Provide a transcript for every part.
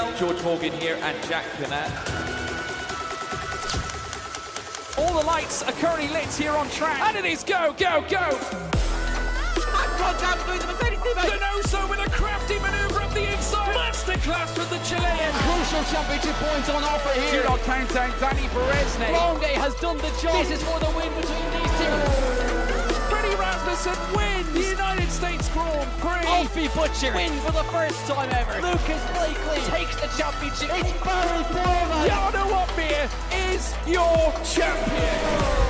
PSGL, George Morgan here and Jack Burnett. All the lights are currently lit here on track, and it is go, go, go! Contact between the Mercedes teammates. Denoso with a crafty manoeuvre up the inside. Masterclass from the Chilean. Crucial championship points on offer here. Do not count out Danny Beresne. Longe has done the job. This is for the win between these two. Freddie Rasmussen wins the United States Grand Prix. Alfie Butcher wins for the first time ever. Lucas Blakely takes the championship. It's Barry Foreman. Jarno Opmeer is your champion.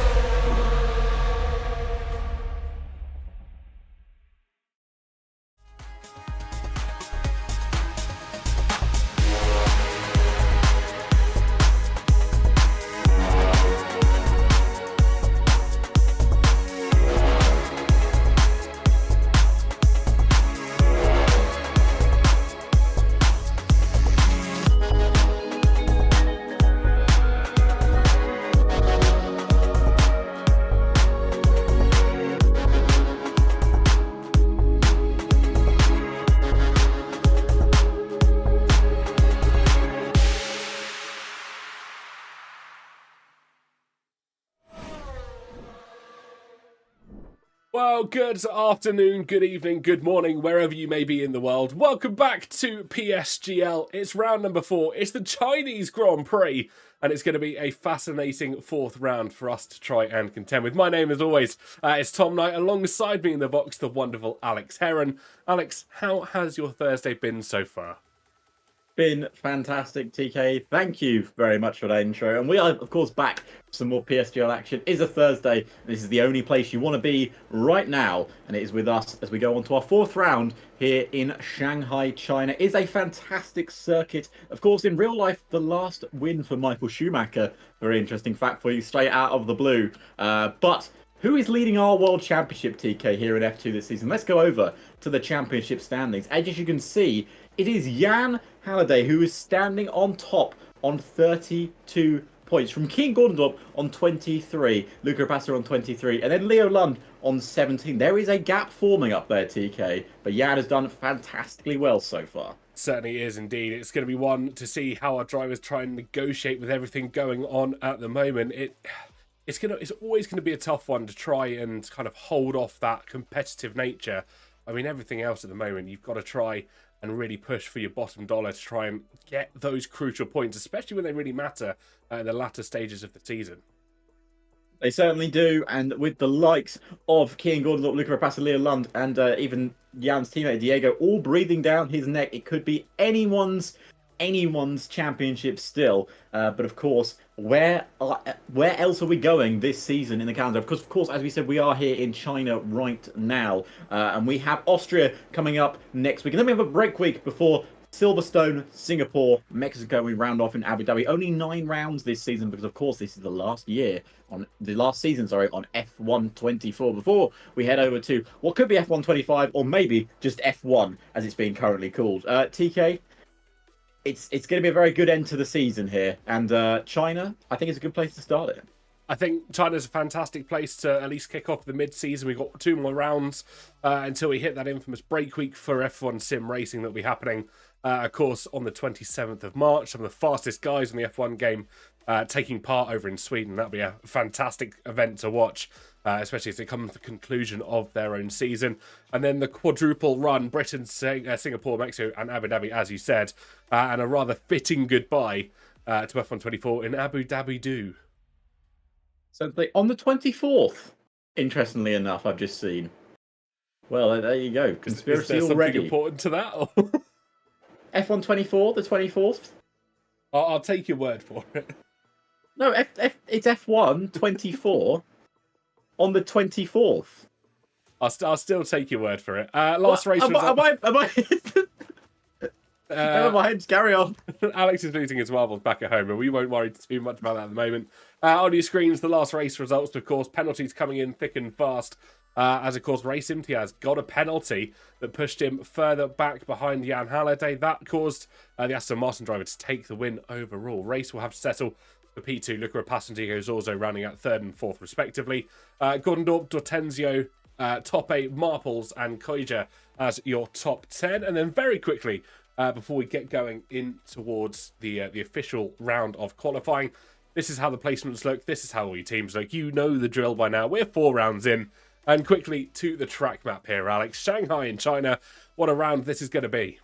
Well, good afternoon, good evening, good morning, wherever you may be in the world. Welcome back to PSGL. It's round number 4. It's the Chinese Grand Prix, and it's going to be a fascinating 4th round for us to try and contend with. My name, as always, is Tom Knight. Alongside me in the box, the wonderful Alex Heron. Alex, how has your Thursday been so far? Been fantastic, TK. Thank you very much for that intro. And we are, of course, back for some more PSGL action. It is a Thursday. This is the only place you want to be right now. And it is with us as we go on to our 4th round here in Shanghai, China. It is a fantastic circuit. Of course, in real life, the last win for Michael Schumacher. Very interesting fact for you, straight out of the blue. But who is leading our World Championship, TK, here in F2 this season? Let's go over to the championship standings. As you can see, it is Jan Halliday who is standing on top on 32 points. From King Gordondorp on 23, Luca Rapace on 23, and then Leo Lund on 17. There is a gap forming up there, TK, but Jan has done fantastically well so far. Certainly is indeed. It's going to be one to see how our drivers try and negotiate with everything going on at the moment. It's always going to be a tough one to try and kind of hold off that competitive nature. I mean, everything else at the moment, you've got to try and really push for your bottom dollar to try and get those crucial points, especially when they really matter in the latter stages of the season. They certainly do, and with the likes of Kian Gordon, Luca Rapace, Leo Lund, and even Jan's teammate Diego all breathing down his neck, it could be anyone's championship still. But of course, where else are we going this season in the calendar? Because of course, as we said, we are here in China right now, and we have Austria coming up next week, and then we have a break week before Silverstone, Singapore, Mexico. We round off in Abu Dhabi. Only 9 rounds this season because of course this is the last season on F1 24 before we head over to what could be F1 25 or maybe just F1 as it's being currently called. TK, it's going to be a very good end to the season here, and China, I think, is a good place to start it. I think China's a fantastic place to at least kick off the mid-season. We've got 2 more rounds until we hit that infamous break week for F1 sim racing that will be happening, of course, on the 27th of March. Some of the fastest guys in the F1 game taking part over in Sweden. That'll be a fantastic event to watch, especially as they come to the conclusion of their own season. And then the quadruple run, Britain, Singapore, Mexico, and Abu Dhabi, as you said, and a rather fitting goodbye to F1 24 in Abu Dhabi do. So on the 24th, interestingly enough, I've just seen. Well, there you go. Conspiracy is there already. Something important to that? F1 24, the 24th? I'll take your word for it. No, it's F1 24 on the 24th. I'll still take your word for it. Last race was... Am I... Never mind, carry on. Alex is losing his marbles back at home, but we won't worry too much about that at the moment. On your screens, the last race results, of course, penalties coming in thick and fast. As, of course, Race Imtiaz got a penalty that pushed him further back behind Jan Halliday. That caused the Aston Martin driver to take the win overall. Race will have to settle for P2. Luca Rapace and Diego Zorzo rounding out 3rd and 4th, respectively. Gordondorp, Dortenzio, top 8, Marples and Koija as your top 10. And then very quickly, before we get going in towards the official round of qualifying. This is how the placements look. This is how all your teams look. You know the drill by now. We're 4 rounds in. And quickly to the track map here, Alex. Shanghai in China. What a round this is going to be.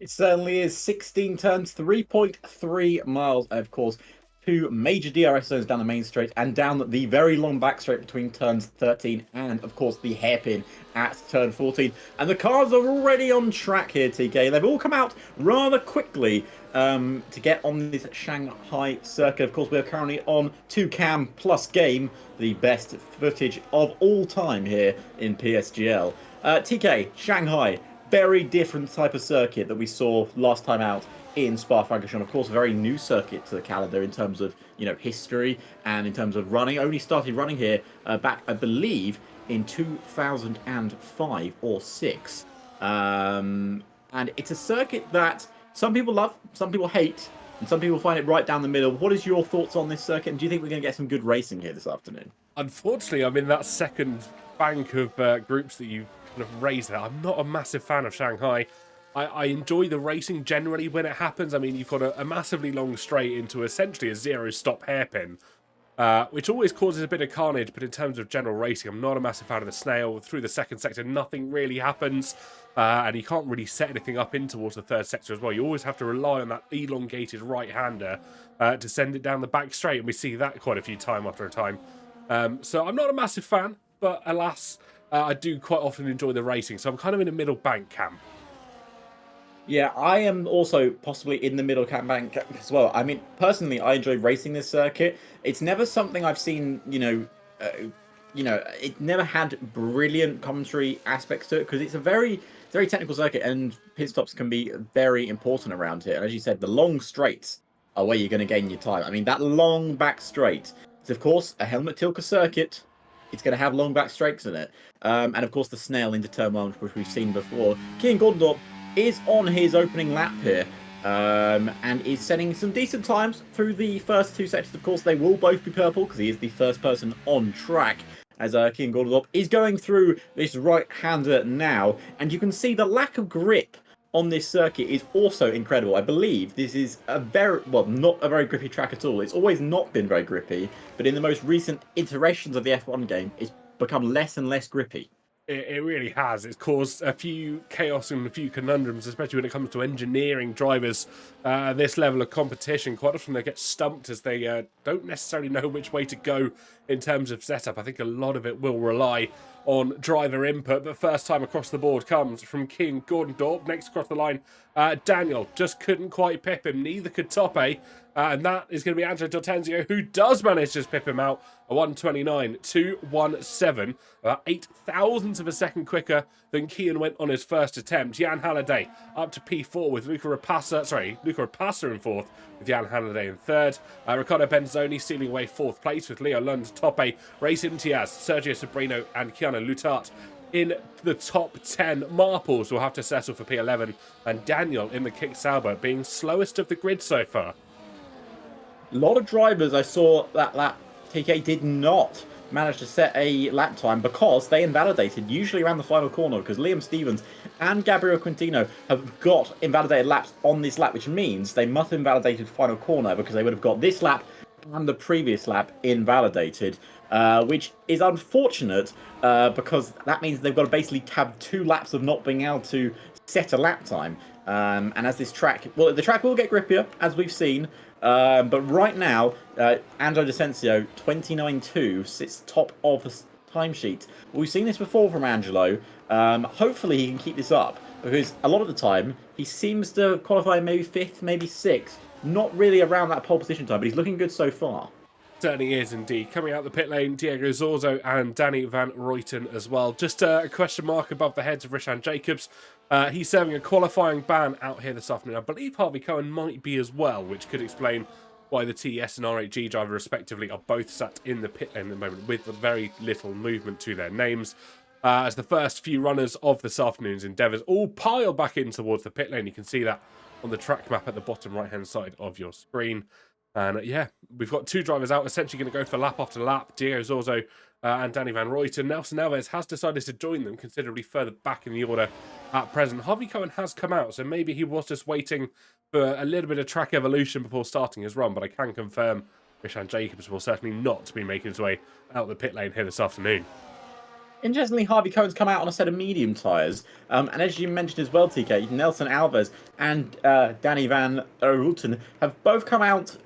It certainly is. 16 turns, 3.3 miles, of course. 2 major DRS zones down the main straight and down the very long back straight between turns 13 and, of course, the hairpin at turn 14. And the cars are already on track here, TK. They've all come out rather quickly to get on this Shanghai circuit. Of course, we're currently on 2cam plus game, the best footage of all time here in PSGL. TK, Shanghai, very different type of circuit that we saw last time out in Spa-Francorchamps. Of course, a very new circuit to the calendar in terms of, you know, history and in terms of running. Only started running here back, I believe, in 2005 or 6. And it's a circuit that some people love, some people hate, and some people find it right down the middle. What is your thoughts on this circuit? And do you think we're going to get some good racing here this afternoon? Unfortunately, I'm in that second bank of groups that you kind of raised there. I'm not a massive fan of Shanghai. I enjoy the racing generally when it happens. I mean, you've got a massively long straight into essentially a zero-stop hairpin, which always causes a bit of carnage, but in terms of general racing, I'm not a massive fan of the snail. Through the second sector, nothing really happens, and you can't really set anything up in towards the third sector as well. You always have to rely on that elongated right-hander to send it down the back straight, and we see that quite a few time after time. So I'm not a massive fan, but alas, I do quite often enjoy the racing, so I'm kind of in a middle bank camp. Yeah, I am also possibly in the middle camp bank as well. I mean, personally, I enjoy racing this circuit. It's never something I've seen, it never had brilliant commentary aspects to it because it's a very, very technical circuit and pit stops can be very important around here. And as you said, the long straights are where you're going to gain your time. I mean, that long back straight, it's of course a helmet tilker circuit. It's going to have long back straights in it. And of course, the snail into turn 1, which we've seen before. Kian Gordendorp is on his opening lap here and is setting some decent times through the first 2 sectors. Of course, they will both be purple because he is the first person on track as Kian Gordendorp is going through this right-hander now. And you can see the lack of grip on this circuit is also incredible. I believe this is a not a very grippy track at all. It's always not been very grippy, but in the most recent iterations of the F1 game, it's become less and less grippy. It really has. It's caused a few chaos and a few conundrums, especially when it comes to engineering drivers. This level of competition, quite often they get stumped as they don't necessarily know which way to go in terms of setup. I think a lot of it will rely on driver input, but first time across the board comes from Kian Gordendorp. Next across the line, Daniel just couldn't quite pip him. Neither could Tope. And that is going to be Angelo D'Ortenzio, who does manage to pip him out. A 1:29.217, about 0.008 of a second quicker than Kian went on his first attempt. Jan Halliday up to P4 with Luca Rapassa in fourth, with Jan Halliday in third. Riccardo Benzoni stealing away fourth place with Leo Lund, Tope, Race Imtiaz, Sergio Sobrino, and Keanu Lutart in the top 10. Marples will have to settle for P11, and Daniel in the Kick Sauber being slowest of the grid so far. A lot of drivers I saw that lap TK did not manage to set a lap time because they invalidated, usually around the final corner, because Liam Stevens and Gabriel Quintino have got invalidated laps on this lap, which means they must have invalidated final corner because they would have got this lap and the previous lap invalidated, which is unfortunate because that means they've got to basically have 2 laps of not being able to set a lap time. And as this track, well, the track will get grippier, as we've seen. But right now, Angelo D'Ortenzio, 29.2, sits top of the timesheet. We've seen this before from Angelo. Hopefully he can keep this up, because a lot of the time, he seems to qualify maybe 5th, maybe 6th. Not really around that pole position time, but he's looking good so far. Certainly is indeed. Coming out the pit lane, Diego Zorzo and Danny Van Ruijten as well. Just a question mark above the heads of Rishan Jacobs. He's serving a qualifying ban out here this afternoon. I believe Harvey Cohen might be as well, which could explain why the TS and RHG driver respectively are both sat in the pit lane at the moment with very little movement to their names. As the first few runners of this afternoon's endeavours all pile back in towards the pit lane. You can see that on the track map at the bottom right hand side of your screen. And yeah, we've got two drivers out, essentially going to go for lap after lap. Diego Zorzo and Danny Van Ruyten. Nelson Alves has decided to join them considerably further back in the order at present. Harvey Cohen has come out, so maybe he was just waiting for a little bit of track evolution before starting his run, but I can confirm Rishan Jacobs will certainly not be making his way out the pit lane here this afternoon. Interestingly, Harvey Cohen's come out on a set of medium tyres. And as you mentioned as well, TK, Nelson Alves and Danny Van Ruyten have both come out.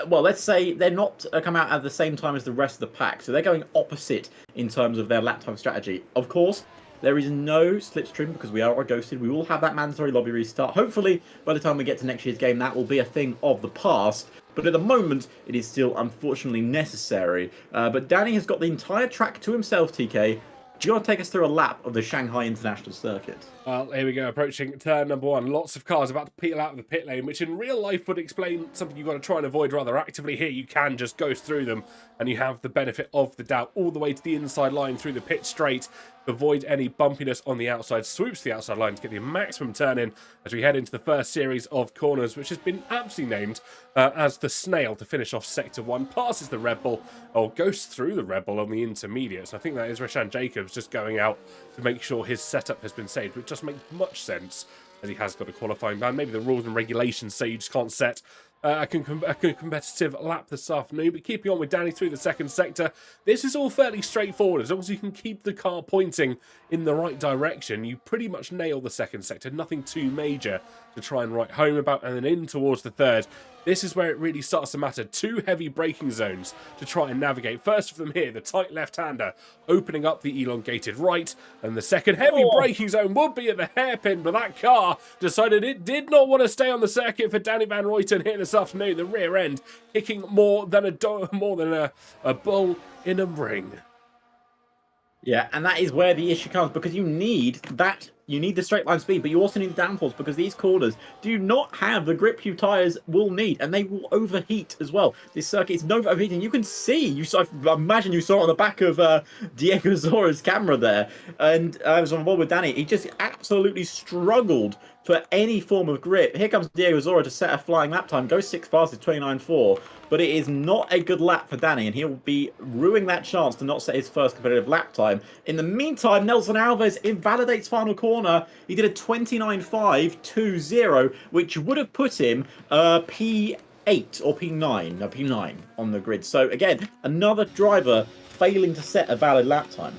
Well, let's say they're not come out at the same time as the rest of the pack. So they're going opposite in terms of their lap time strategy. Of course, there is no slipstream because we are ghosted. We will have that mandatory lobby restart. Hopefully, by the time we get to next year's game, that will be a thing of the past. But at the moment, it is still unfortunately necessary. But Danny has got the entire track to himself, TK. Do you want to take us through a lap of the Shanghai International Circuit? Well, here we go, approaching turn number one. Lots of cars about to peel out of the pit lane, which in real life would explain something you've got to try and avoid rather actively. Here, you can just go through them, and you have the benefit of the doubt all the way to the inside line through the pit straight. Avoid any bumpiness on the outside, swoops the outside line to get the maximum turn in as we head into the first series of corners, which has been aptly named as the Snail to finish off Sector 1. Passes the Red Bull, or goes through the Red Bull on the intermediates. I think that is Rishan Jacobs just going out to make sure his setup has been saved, which doesn't make much sense as he has got a qualifying ban. Maybe the rules and regulations say you just can't set a competitive lap this afternoon. But keeping on with Danny through the second sector, this is all fairly straightforward. As long as you can keep the car pointing in the right direction, you pretty much nail the second sector. Nothing too major to try and write home about. And then in towards the third, this is where it really starts to matter. Two heavy braking zones to try and navigate. First of them here, the tight left-hander, opening up the elongated right. And the second heavy braking zone would be at the hairpin, but that car decided it did not want to stay on the circuit for Danny Van Ruyten here this afternoon. The rear end kicking more than a bull in a ring. Yeah, and that is where the issue comes, because you need that. You need the straight line speed, but you also need the downforce, because these corners do not have the grip you tyres will need, and they will overheat as well. This circuit is no overheating. You can see, I imagine you saw it on the back of Diego Zora's camera there, and I was on board with Danny. He just absolutely struggled for any form of grip. Here comes Diego Zora to set a flying lap time, goes 6 fastest, 29.4, but it is not a good lap for Danny, and he'll be ruining that chance to not set his first competitive lap time. In the meantime, Nelson Alves invalidates final corner. He did a 29.520, which would have put him P8 or P9, no, P9 on the grid. So again, another driver failing to set a valid lap time.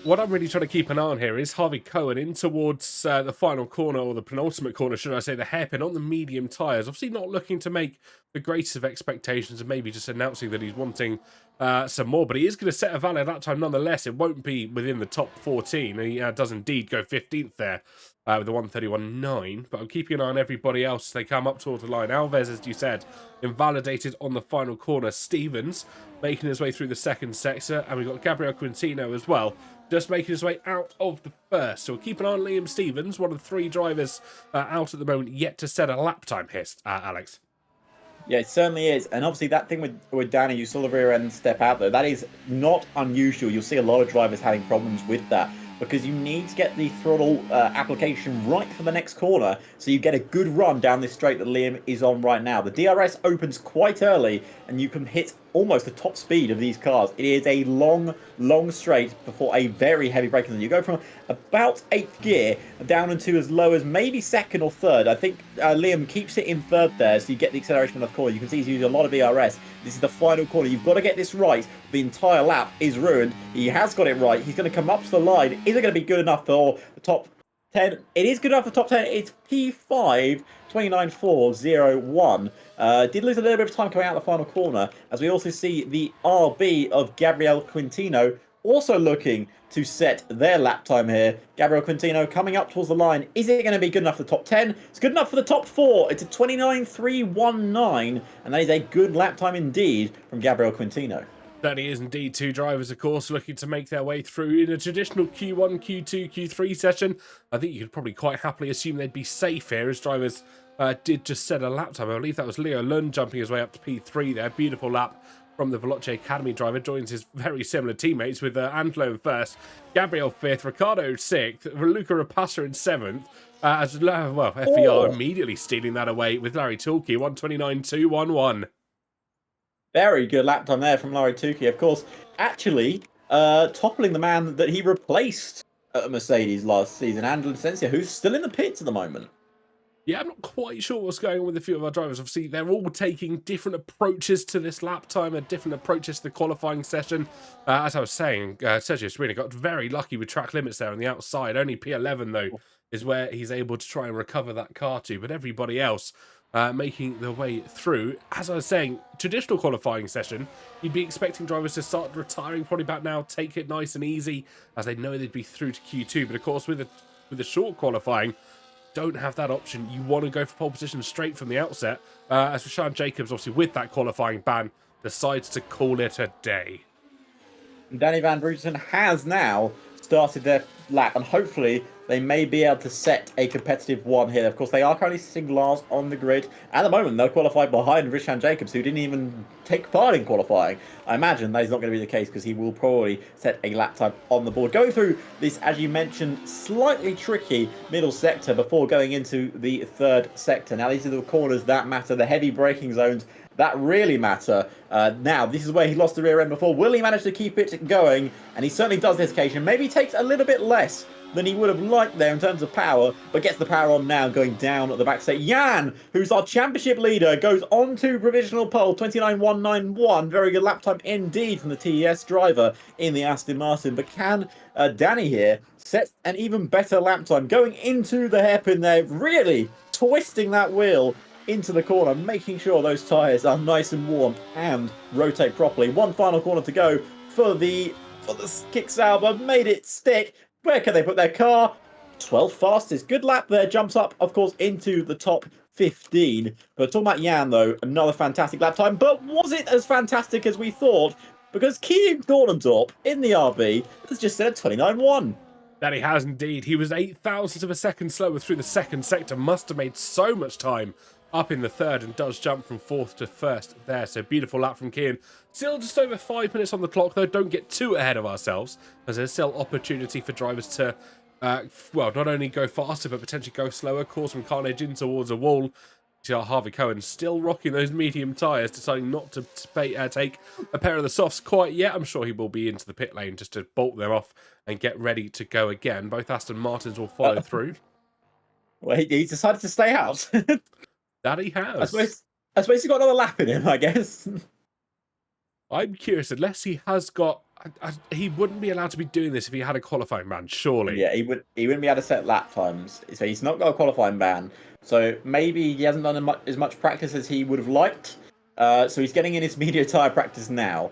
What I'm really trying to keep an eye on here is Harvey Cohen in towards the final corner, or the penultimate corner, should I say, the hairpin on the medium tyres. Obviously not looking to make the greatest of expectations and maybe just announcing that he's wanting some more. But he is going to set a valid lap time nonetheless. It won't be within the top 14. He does indeed go 15th there with a 1:31.9. But I'm keeping an eye on everybody else as they come up towards the line. Alves, as you said, invalidated on the final corner. Stevens making his way through the second sector. And we've got Gabriel Quintino as well, just making his way out of the first. So we'll keep an eye on Liam Stevens, one of the 3 drivers out at the moment, yet to set a lap time here, Alex. Yeah, it certainly is. And obviously that thing with Danny, you saw the rear end step out there. That is not unusual. You'll see a lot of drivers having problems with that, because you need to get the throttle application right for the next corner so you get a good run down this straight that Liam is on right now. The DRS opens quite early and you can hit almost the top speed of these cars. It is a long, long straight before a very heavy braking zone. You go from about 8th gear down into as low as maybe 2nd or 3rd. I think Liam keeps it in 3rd there, so you get the acceleration of the corner. You can see he's using a lot of ERS. This is the final corner. You've got to get this right. The entire lap is ruined. He has got it right. He's going to come up to the line. Is it going to be good enough for the top 10? It is good enough for the top 10. It's P5, 29.401. Did lose a little bit of time coming out of the final corner, as we also see the RB of Gabriel Quintino also looking to set their lap time here. Gabriel Quintino coming up towards the line. Is it going to be good enough for the top 10? It's good enough for the top 4. It's a 29.319, and that is a good lap time indeed from Gabriel Quintino. That is indeed 2 drivers, of course, looking to make their way through in a traditional Q1, Q2, Q3 session. I think you could probably quite happily assume they'd be safe here, as drivers did just set a lap time. I believe that was Leo Lund jumping his way up to P3 there. Beautiful lap from the Veloce Academy driver. Joins his very similar teammates with Angelo in 1st, Gabriel 5th, Ricardo 6th, Luca Rapassa in 7th. FER immediately stealing that away with Larry Tulke, 1:29.211. Very good lap time there from Larry Tukey. Of course, actually toppling the man that he replaced at Mercedes last season, Andrew Licencia, who's still in the pits at the moment. Yeah, I'm not quite sure what's going on with a few of our drivers. Obviously, they're all taking different approaches to this lap time and different approaches to the qualifying session. As I was saying, Sergio Serena got very lucky with track limits there on the outside. Only P11, though, is where he's able to try and recover that car to. But everybody else making their way through. As I was saying, traditional qualifying session, you'd be expecting drivers to start retiring probably about now, take it nice and easy, as they know they'd be through to Q2. But of course, with the short qualifying, don't have that option. You want to go for pole position straight from the outset. As Rashaan Jacobs, obviously with that qualifying ban, decides to call it a day. Danny Van Bruggen has now started their lap, and hopefully they may be able to set a competitive one here. Of course, they are currently sitting last on the grid. At the moment, they'll qualify behind Rashaan Jacobs, who didn't even take part in qualifying. I imagine that is not going to be the case because he will probably set a lap time on the board. Going through this, as you mentioned, slightly tricky middle sector before going into the third sector. Now, these are the corners that matter, the heavy braking zones that really matter. Now, this is where he lost the rear end before. Will he manage to keep it going? And he certainly does this occasion. Maybe he takes a little bit less than he would have liked there in terms of power, but gets the power on now, going down at the back straight. Jan, who's our championship leader, goes on to provisional pole, 29.191. Very good lap time indeed from the TES driver in the Aston Martin. But can Danny here set an even better lap time, going into the hairpin there, really twisting that wheel into the corner, making sure those tyres are nice and warm and rotate properly. One final corner to go for the Kick Sauber. Made it stick. Where can they put their car? 12th fastest. Good lap there. Jumps up, of course, into the top 15. But talking about Jan, though, another fantastic lap time. But was it as fantastic as we thought? Because Keen Dornendorp in the RB has just set a 29.1. That he has indeed. He was 0.08 of a second slower through the second sector. Must have made so much time up in the third, and does jump from fourth to first there. So beautiful lap from Kian. Still just over 5 minutes on the clock, though. Don't get too ahead of ourselves, as there's still opportunity for drivers to, well, not only go faster, but potentially go slower, cause some carnage in towards a wall. Harvey Cohen still rocking those medium tyres, deciding not to take a pair of the softs quite yet. I'm sure he will be into the pit lane just to bolt them off and get ready to go again. Both Aston Martins will follow through. Well, he decided to stay out. That he has. I suppose he's got another lap in him, I guess. I'm curious, unless he has got... he wouldn't be allowed to be doing this if he had a qualifying ban, surely. Yeah, he wouldn't be able to set lap times. So he's not got a qualifying ban. So maybe he hasn't done as much practice as he would have liked. So he's getting in his media tyre practice now.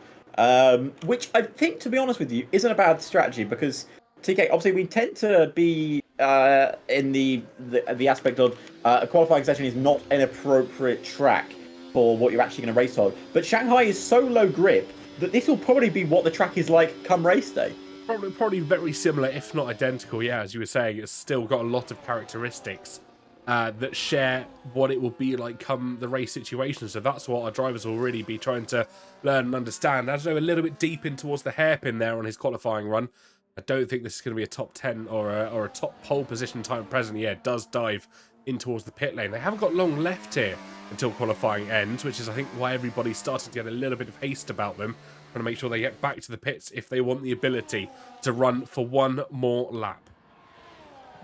Which I think, to be honest with you, isn't a bad strategy, because TK, obviously we tend to be in the aspect of a qualifying session is not an appropriate track for what you're actually going to race on. But Shanghai is so low grip that this will probably be what the track is like come race day. Probably very similar, if not identical. Yeah, as you were saying, it's still got a lot of characteristics that share what it will be like come the race situation. So that's what our drivers will really be trying to learn and understand. As though a little bit deep in towards the hairpin there on his qualifying run. I don't think this is going to be a top 10 or a top pole position time present. Yeah, it does dive in towards the pit lane. They haven't got long left here until qualifying ends, which is, I think, why everybody's starting to get a little bit of haste about them, trying to make sure they get back to the pits if they want the ability to run for one more lap.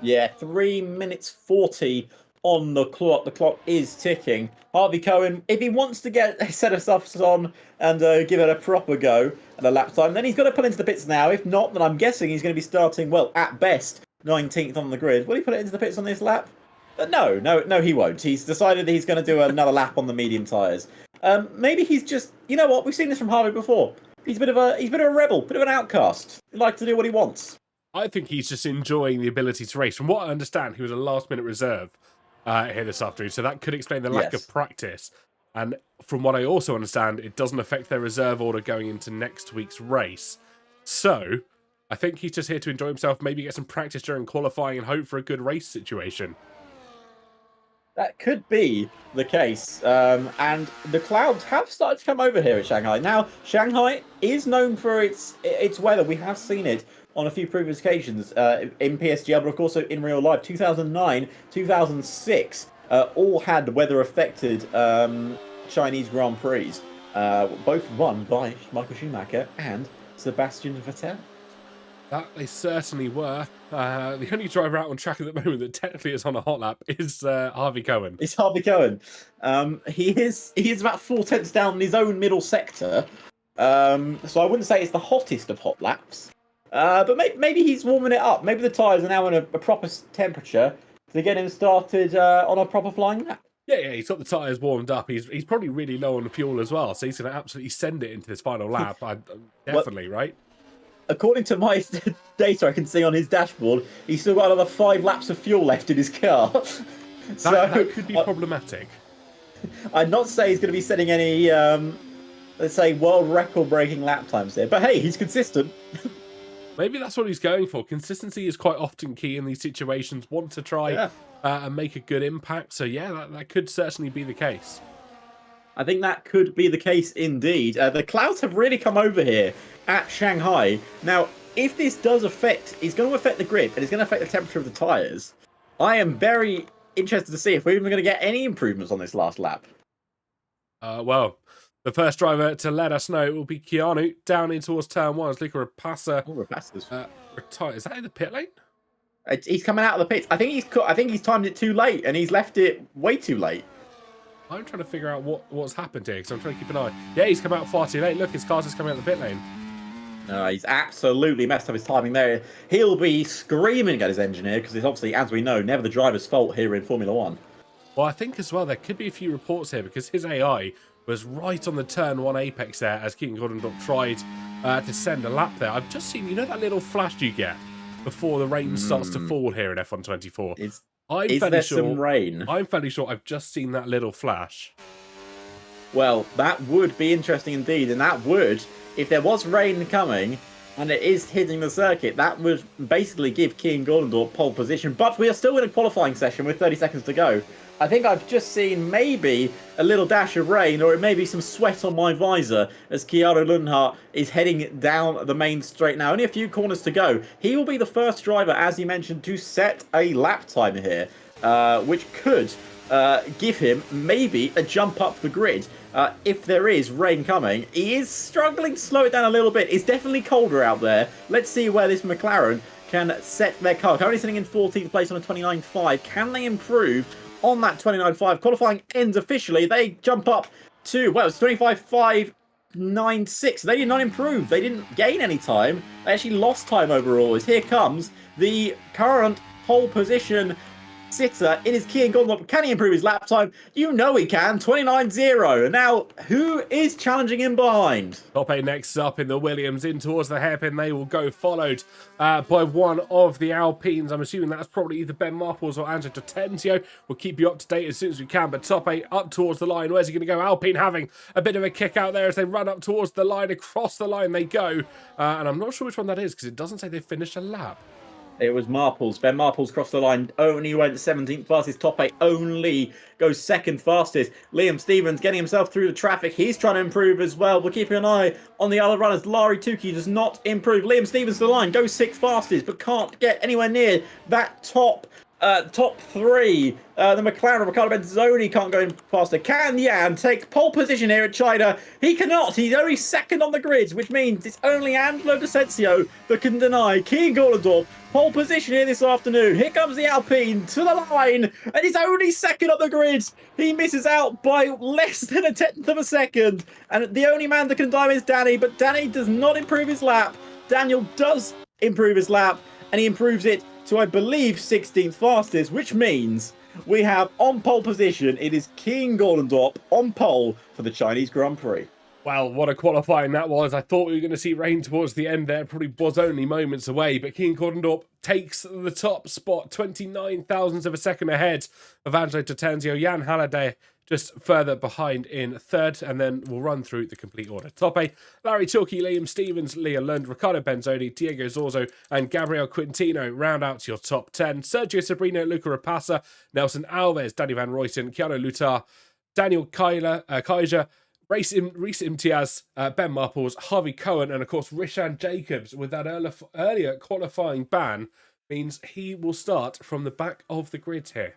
Yeah, 3 minutes 40 on the clock. The clock is ticking. Harvey Cohen, if he wants to get a set of stuffs on and give it a proper go at a lap time, then he's got to pull into the pits now. If not, then I'm guessing he's going to be starting, well, at best, 19th on the grid. Will he put it into the pits on this lap? No, he won't. He's decided he's going to do another lap on the medium tyres. Maybe he's just, you know what? We've seen this from Harvey before. He's a bit of a rebel, bit of an outcast. He likes to do what he wants. I think he's just enjoying the ability to race. From what I understand, he was a last-minute reserve here this afternoon, so that could explain the lack of practice. And from what I also understand, it doesn't affect their reserve order going into next week's race. So, I think he's just here to enjoy himself, maybe get some practice during qualifying and hope for a good race situation. That could be the case. And the clouds have started to come over here at Shanghai. Now, Shanghai is known for its weather. We have seen it on a few previous occasions in PSGL, but of course in real life. 2009, 2006 all had weather-affected Chinese Grand Prix. both won by Michael Schumacher and Sebastian Vettel. That they certainly were. The only driver out on track at the moment that technically is on a hot lap is Harvey Cohen. It's Harvey Cohen. He is about 4/10 down in his own middle sector. So I wouldn't say it's the hottest of hot laps. But maybe he's warming it up. Maybe the tyres are now in a proper temperature to get him started on a proper flying lap. Yeah, he's got the tyres warmed up. He's probably really low on the fuel as well, so he's going to absolutely send it into this final lap. Definitely, right? According to my data I can see on his dashboard, he's still got another 5 laps of fuel left in his car. That could be problematic. I'd not say he's going to be setting any, let's say, world record-breaking lap times here. But hey, he's consistent. Maybe that's what he's going for. Consistency is quite often key in these situations. Want to try and make a good impact. So yeah, that could certainly be the case. I think that could be the case indeed. The clouds have really come over here at Shanghai. Now, if this does affect, it's going to affect the grip and it's going to affect the temperature of the tyres. I am very interested to see if we're even going to get any improvements on this last lap. Well, the first driver to let us know will be Keanu down in towards turn 1 as Luca Rapassa retires. Is that in the pit lane? He's coming out of the pits. I think he's timed it too late and he's left it way too late. I'm trying to figure out what's happened here because I'm trying to keep an eye. Yeah, he's come out far too late. Look, his car's just coming out the pit lane. No, he's absolutely messed up his timing there. He'll be screaming at his engineer because it's obviously, as we know, never the driver's fault here in Formula 1. Well, I think as well there could be a few reports here because his AI was right on the turn 1 apex there as Keaton Gordon tried to send a lap there. I've just seen, you know that little flash you get before the rain starts to fall here in F1 24? Is there some rain? I'm fairly sure I've just seen that little flash. Well, that would be interesting indeed, and that would, if there was rain coming and it is hitting the circuit, that would basically give Kean Gordondorp pole position. But we are still in a qualifying session with 30 seconds to go. I think I've just seen maybe a little dash of rain, or it may be some sweat on my visor as Keanu Lundhart is heading down the main straight now. Only a few corners to go. He will be the first driver, as you mentioned, to set a lap time here, which could give him maybe a jump up the grid. If there is rain coming, he is struggling to slow it down a little bit. It's definitely colder out there. Let's see where this McLaren can set their car. Currently sitting in 14th place on a 29.5. Can they improve on that 29.5? Qualifying ends officially. They jump up to, well, it's 25.596. They did not improve. They didn't gain any time. They actually lost time overall. As here comes the current pole position sitter. It is Kean Gordon. Can he improve his lap time? You know he can. 29.0. And now, who is challenging him behind? Top 8 next up in the Williams in towards the hairpin. They will go followed by one of the Alpines. I'm assuming that's probably either Ben Marples or Angelo Tenzio. We'll keep you up to date as soon as we can. But top 8 up towards the line. Where's he going to go? Alpine having a bit of a kick out there as they run up towards the line. Across the line they go. And I'm not sure which one that is because it doesn't say they've finished a lap. It was Marples. Ben Marples crossed the line, only went 17th fastest. Top 8 only goes 2nd fastest. Liam Stevens getting himself through the traffic. He's trying to improve as well. We're keeping an eye on the other runners. Larry Tukey does not improve. Liam Stevens to the line, goes 6th fastest, but can't get anywhere near that top 3. The McLaren, Ricardo Benzoni can't go in faster. Can Yan take pole position here at China? He cannot. He's only 2nd on the grid, which means it's only Angelo D'Asensio that can deny Kean Gordondorp pole position here this afternoon. Here comes the Alpine to the line, and he's only 2nd on the grid. He misses out by less than a 10th of a second, and the only man that can dime is Danny, but Danny does not improve his lap. Daniel does improve his lap, and he improves it to, I believe, 16th fastest, which means we have on pole position, it is Kean Gordondorp on pole for the Chinese Grand Prix. Well, what a qualifying that was. I thought we were going to see rain towards the end there. Probably was only moments away, but Kean Gordondorp takes the top spot, 29 thousandths of a second ahead of Angelo Tenzio. Jan Halliday just further behind in 3rd, and then we'll run through the complete order. Top 8, Larry Tilke, Liam Stevens, Leah Lund, Ricardo Benzoni, Diego Zorzo, and Gabriel Quintino round out your top 10. Sergio Sabrino, Luca Rapassa, Nelson Alves, Danny Van Ruyten, Keanu Lutar, Daniel Kaiser, Reece Imtiaz, Ben Marples, Harvey Cohen, and of course Rishan Jacobs with that earlier qualifying ban means he will start from the back of the grid here.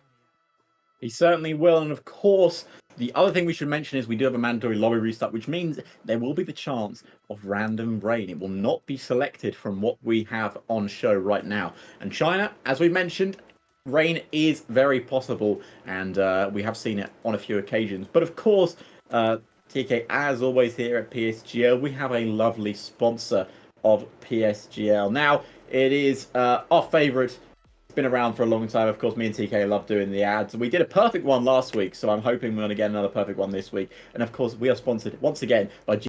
He certainly will. And of course, the other thing we should mention is we do have a mandatory lobby restart, which means there will be the chance of random rain. It will not be selected from what we have on show right now. And China, as we mentioned, rain is very possible, and we have seen it on a few occasions. But of course, TK, as always here at PSGL, we have a lovely sponsor of PSGL. Now, it is our favourite. It's been around for a long time. Of course, me and TK love doing the ads. We did a perfect one last week, so I'm hoping we're going to get another perfect one this week. And of course, we are sponsored once again by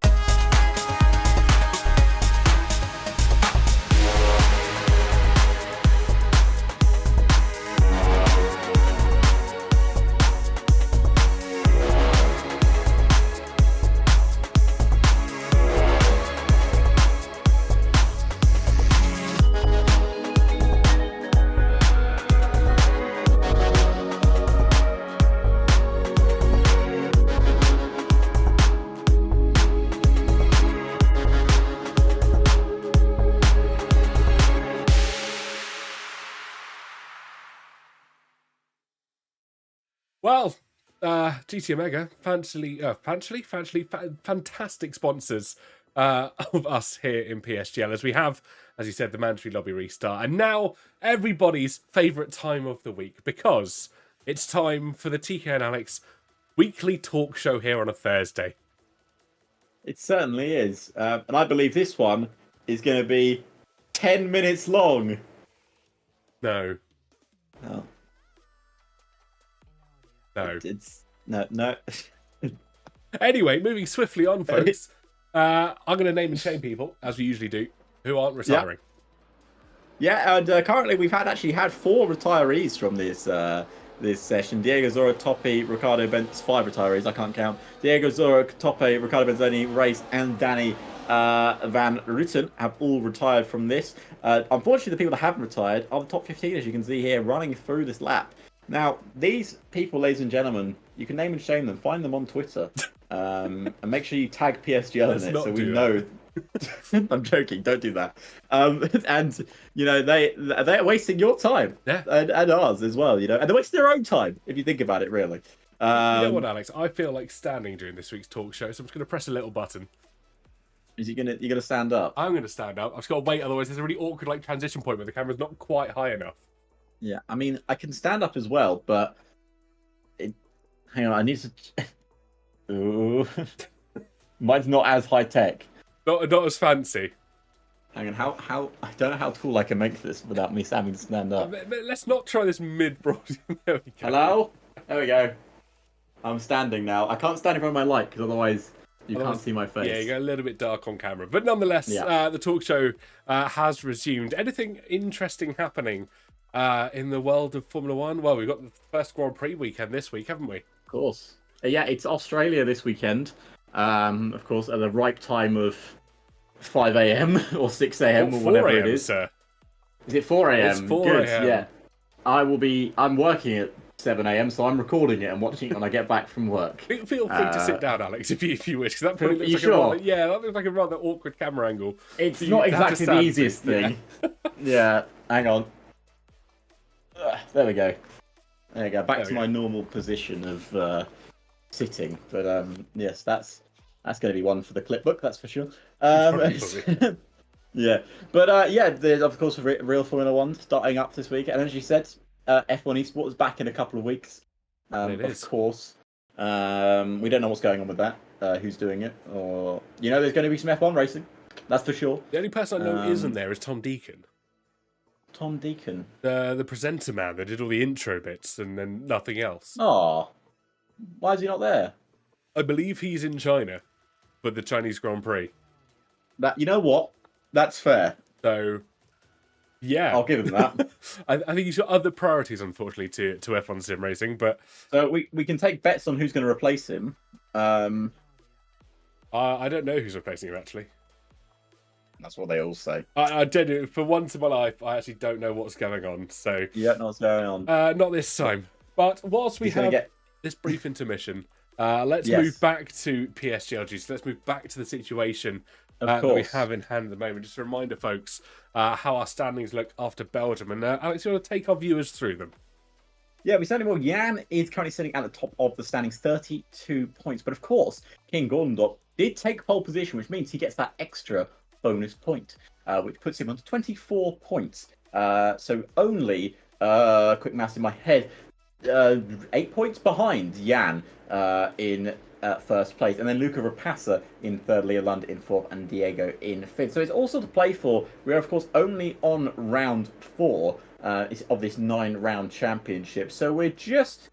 Well, GT Omega, fantastic sponsors of us here in PSGL, as we have, as you said, the mandatory lobby restart, and now everybody's favourite time of the week, because it's time for the TK and Alex weekly talk show here on a Thursday. It certainly is. And I believe this one is going to be 10 minutes long. No. Oh. No. It's... No. Anyway, moving swiftly on, folks. I'm going to name and shame people, as we usually do, who aren't retiring. Yeah, and currently we've actually had 4 retirees from this this session. Diego Zora, Toppy, Ricardo Benz, 5 retirees, I can't count. Diego Zora, Toppy, Ricardo Benzoni, Race, and Danny Van Rutten have all retired from this. Unfortunately, the people that haven't retired are the top 15, as you can see here, running through this lap. Now, these people, ladies and gentlemen, you can name and shame them. Find them on Twitter. And make sure you tag PSGL in it so we know. I'm joking. Don't do that. And you know they're wasting your time, and ours as well. You know, and they're wasting their own time if you think about it, really. You know what, Alex? I feel like standing during this week's talk show, so I'm just going to press a little button. Is you gonna stand up? I'm going to stand up. I've just got to wait, otherwise there's a really awkward transition point where the camera's not quite high enough. Yeah, I mean I can stand up as well, but hang on, I need to. Ooh, mine's not as high tech. Not as fancy. Hang on, how I don't know how tall I can make this without me having to stand up. Let's not try this mid-broad. There we go. Hello? There we go. I'm standing now. I can't stand in front of my light because otherwise you can't see my face. Yeah, you go a little bit dark on camera. But nonetheless, the talk show has resumed. Anything interesting happening in the world of Formula One? Well, we've got the first Grand Prix weekend this week, haven't we? Of course. Yeah, it's Australia this weekend. Of course, at the ripe time of 5 a.m. or 6 a.m. or whatever it is. Sir. Is it 4 a.m.? It's 4 Good, a.m. yeah. I'm working at 7 a.m., so I'm recording it and watching it when I get back from work. Feel free to sit down, Alex, if you wish. That probably looks that looks like a rather awkward camera angle. It's not exactly the easiest thing. Yeah, hang on. There we go. There we go. Back to my normal position of sitting. But yes, that's going to be one for the clipbook, that's for sure. Yeah, but there's of course real Formula One starting up this week, and as you said, F1 Esports is back in a couple of weeks. Of course, we don't know what's going on with that. Who's doing it? Or there's going to be some F1 racing. That's for sure. The only person I know isn't there is Tom Deacon. Tom Deacon, the presenter man that did all the intro bits and then nothing else. Oh, why is he not there? I believe he's in China, but the Chinese Grand Prix. You know what? That's fair. So, yeah, I'll give him that. I think he's got other priorities, unfortunately, to F1 sim racing. But so we can take bets on who's going to replace him. I don't know who's replacing him actually. That's what they all say. I did. For once in my life, I actually don't know what's going on. So yeah, know what's going on. Not this time. But whilst we have this brief intermission, let's move back to PSGL. So let's move back to the situation that we have in hand at the moment. Just a reminder, folks, how our standings look after Belgium. And Alex, you want to take our viewers through them? Yeah, we certainly will. Jan is currently sitting at the top of the standings, 32 points. But of course, King Gordondorp did take pole position, which means he gets that extra bonus point, which puts him on 24 points. So only, quick maths in my head, 8 points behind Jan in first place, and then Luca Rapassa in third, Leo Lund in fourth, and Diego in fifth. So it's also to play for. We are, of course, only on round 4 of this 9-round championship. So we're just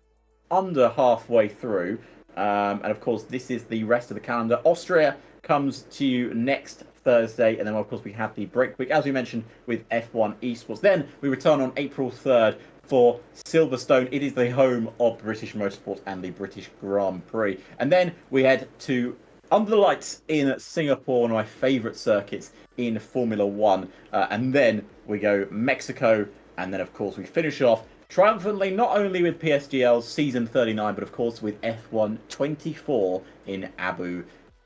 under halfway through. And of course, this is the rest of the calendar. Austria comes to you next Thursday, and then of course we have the break week, as we mentioned, with F1 Esports. Then we return on April 3rd for Silverstone. It is the home of British Motorsport and the British Grand Prix. And then we head to Under the Lights in Singapore, one of my favourite circuits in Formula One. And then we go Mexico, and then of course we finish off triumphantly not only with PSGL's season 39, but of course with F1 24 in Abu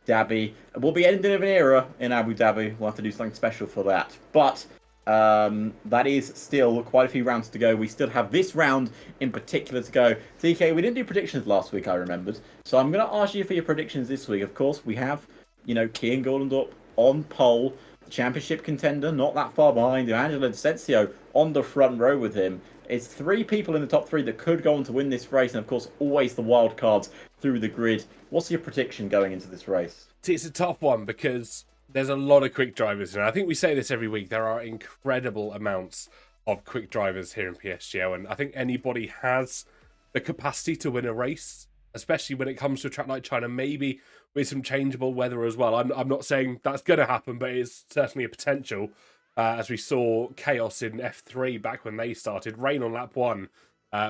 Dhabi. We'll be ending of an era in Abu Dhabi. We'll have to do something special for that. But that is still quite a few rounds to go. We still have this round in particular to go. TK, we didn't do predictions last week, I remembered. So I'm going to ask you for your predictions this week. Of course, we have, Kian Goldendorp on pole, championship contender, not that far behind him. Angelo D'Asensio on the front row with him. It's 3 people in the top 3 that could go on to win this race, and of course, always the wild cards through the grid. What's your prediction going into this race? See, it's a tough one because there's a lot of quick drivers, and I think we say this every week. There are incredible amounts of quick drivers here in PSGL, and I think anybody has the capacity to win a race, especially when it comes to a track like China, maybe with some changeable weather as well. I'm not saying that's going to happen, but it's certainly a potential. As we saw chaos in F3 back when they started, rain on lap 1,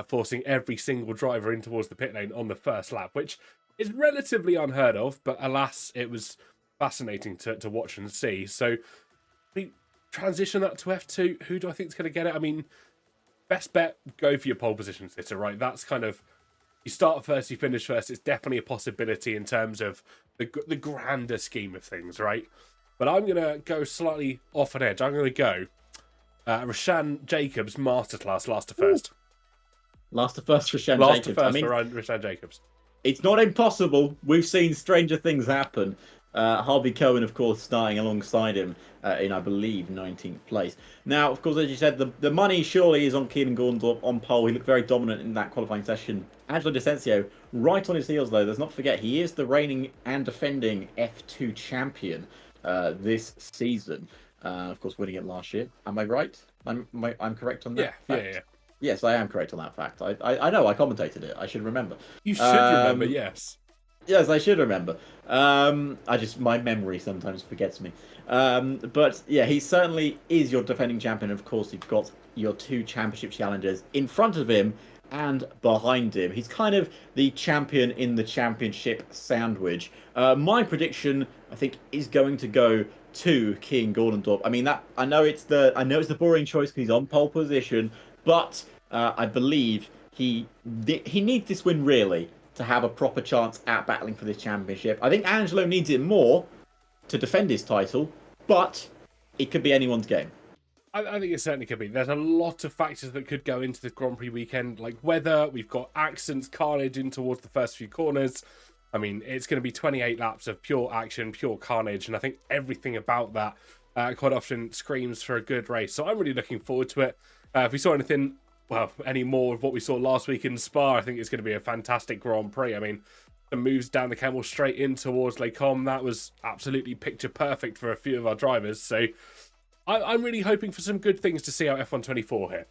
forcing every single driver in towards the pit lane on the first lap, which is relatively unheard of, but alas, it was fascinating to watch and see. So we transition that to F2. Who do I think is going to get it? I mean, best bet, go for your pole position sitter, right? That's kind of, you start first, you finish first. It's definitely a possibility in terms of the grander scheme of things, right? But I'm going to go slightly off an edge. I'm going to go Rashan Jacobs Masterclass last to first. Last to first, Rashan last Jacobs. To first for Rashan Jacobs. It's not impossible. We've seen stranger things happen. Harvey Cohen, of course, starting alongside him in, I believe, 19th place. Now, of course, as you said, the money surely is on Keenan Gordondorp on pole. He looked very dominant in that qualifying session. Angelo D'Asensio, right on his heels, though. Let's not forget, he is the reigning and defending F2 champion this season. Of course, winning it last year. Am I right? I'm correct on that fact? Yeah. Yes, I am correct on that fact. I know, I commentated it. I should remember. You should remember, yes. Yes, I should remember. My memory sometimes forgets me. But yeah, he certainly is your defending champion. Of course, you've got your 2 championship challengers in front of him and behind him. He's kind of the champion in the championship sandwich. My prediction, I think, is going to go to Kian Gordondorp. I mean, I know it's the boring choice because he's on pole position, but I believe he needs this win really to have a proper chance at battling for this championship. I think Angelo needs it more to defend his title, but it could be anyone's game. I think it certainly could be. There's a lot of factors that could go into the Grand Prix weekend, like weather. We've got accidents, carnage in towards the first few corners. I mean, it's going to be 28 laps of pure action, pure carnage, and I think everything about that quite often screams for a good race. So I'm really looking forward to it. If we saw anything, any more of what we saw last week in Spa, I think it's going to be a fantastic Grand Prix. I mean, the moves down the Camel straight in towards Les Combes, that was absolutely picture perfect for a few of our drivers. So I'm really hoping for some good things to see out F1 24 here.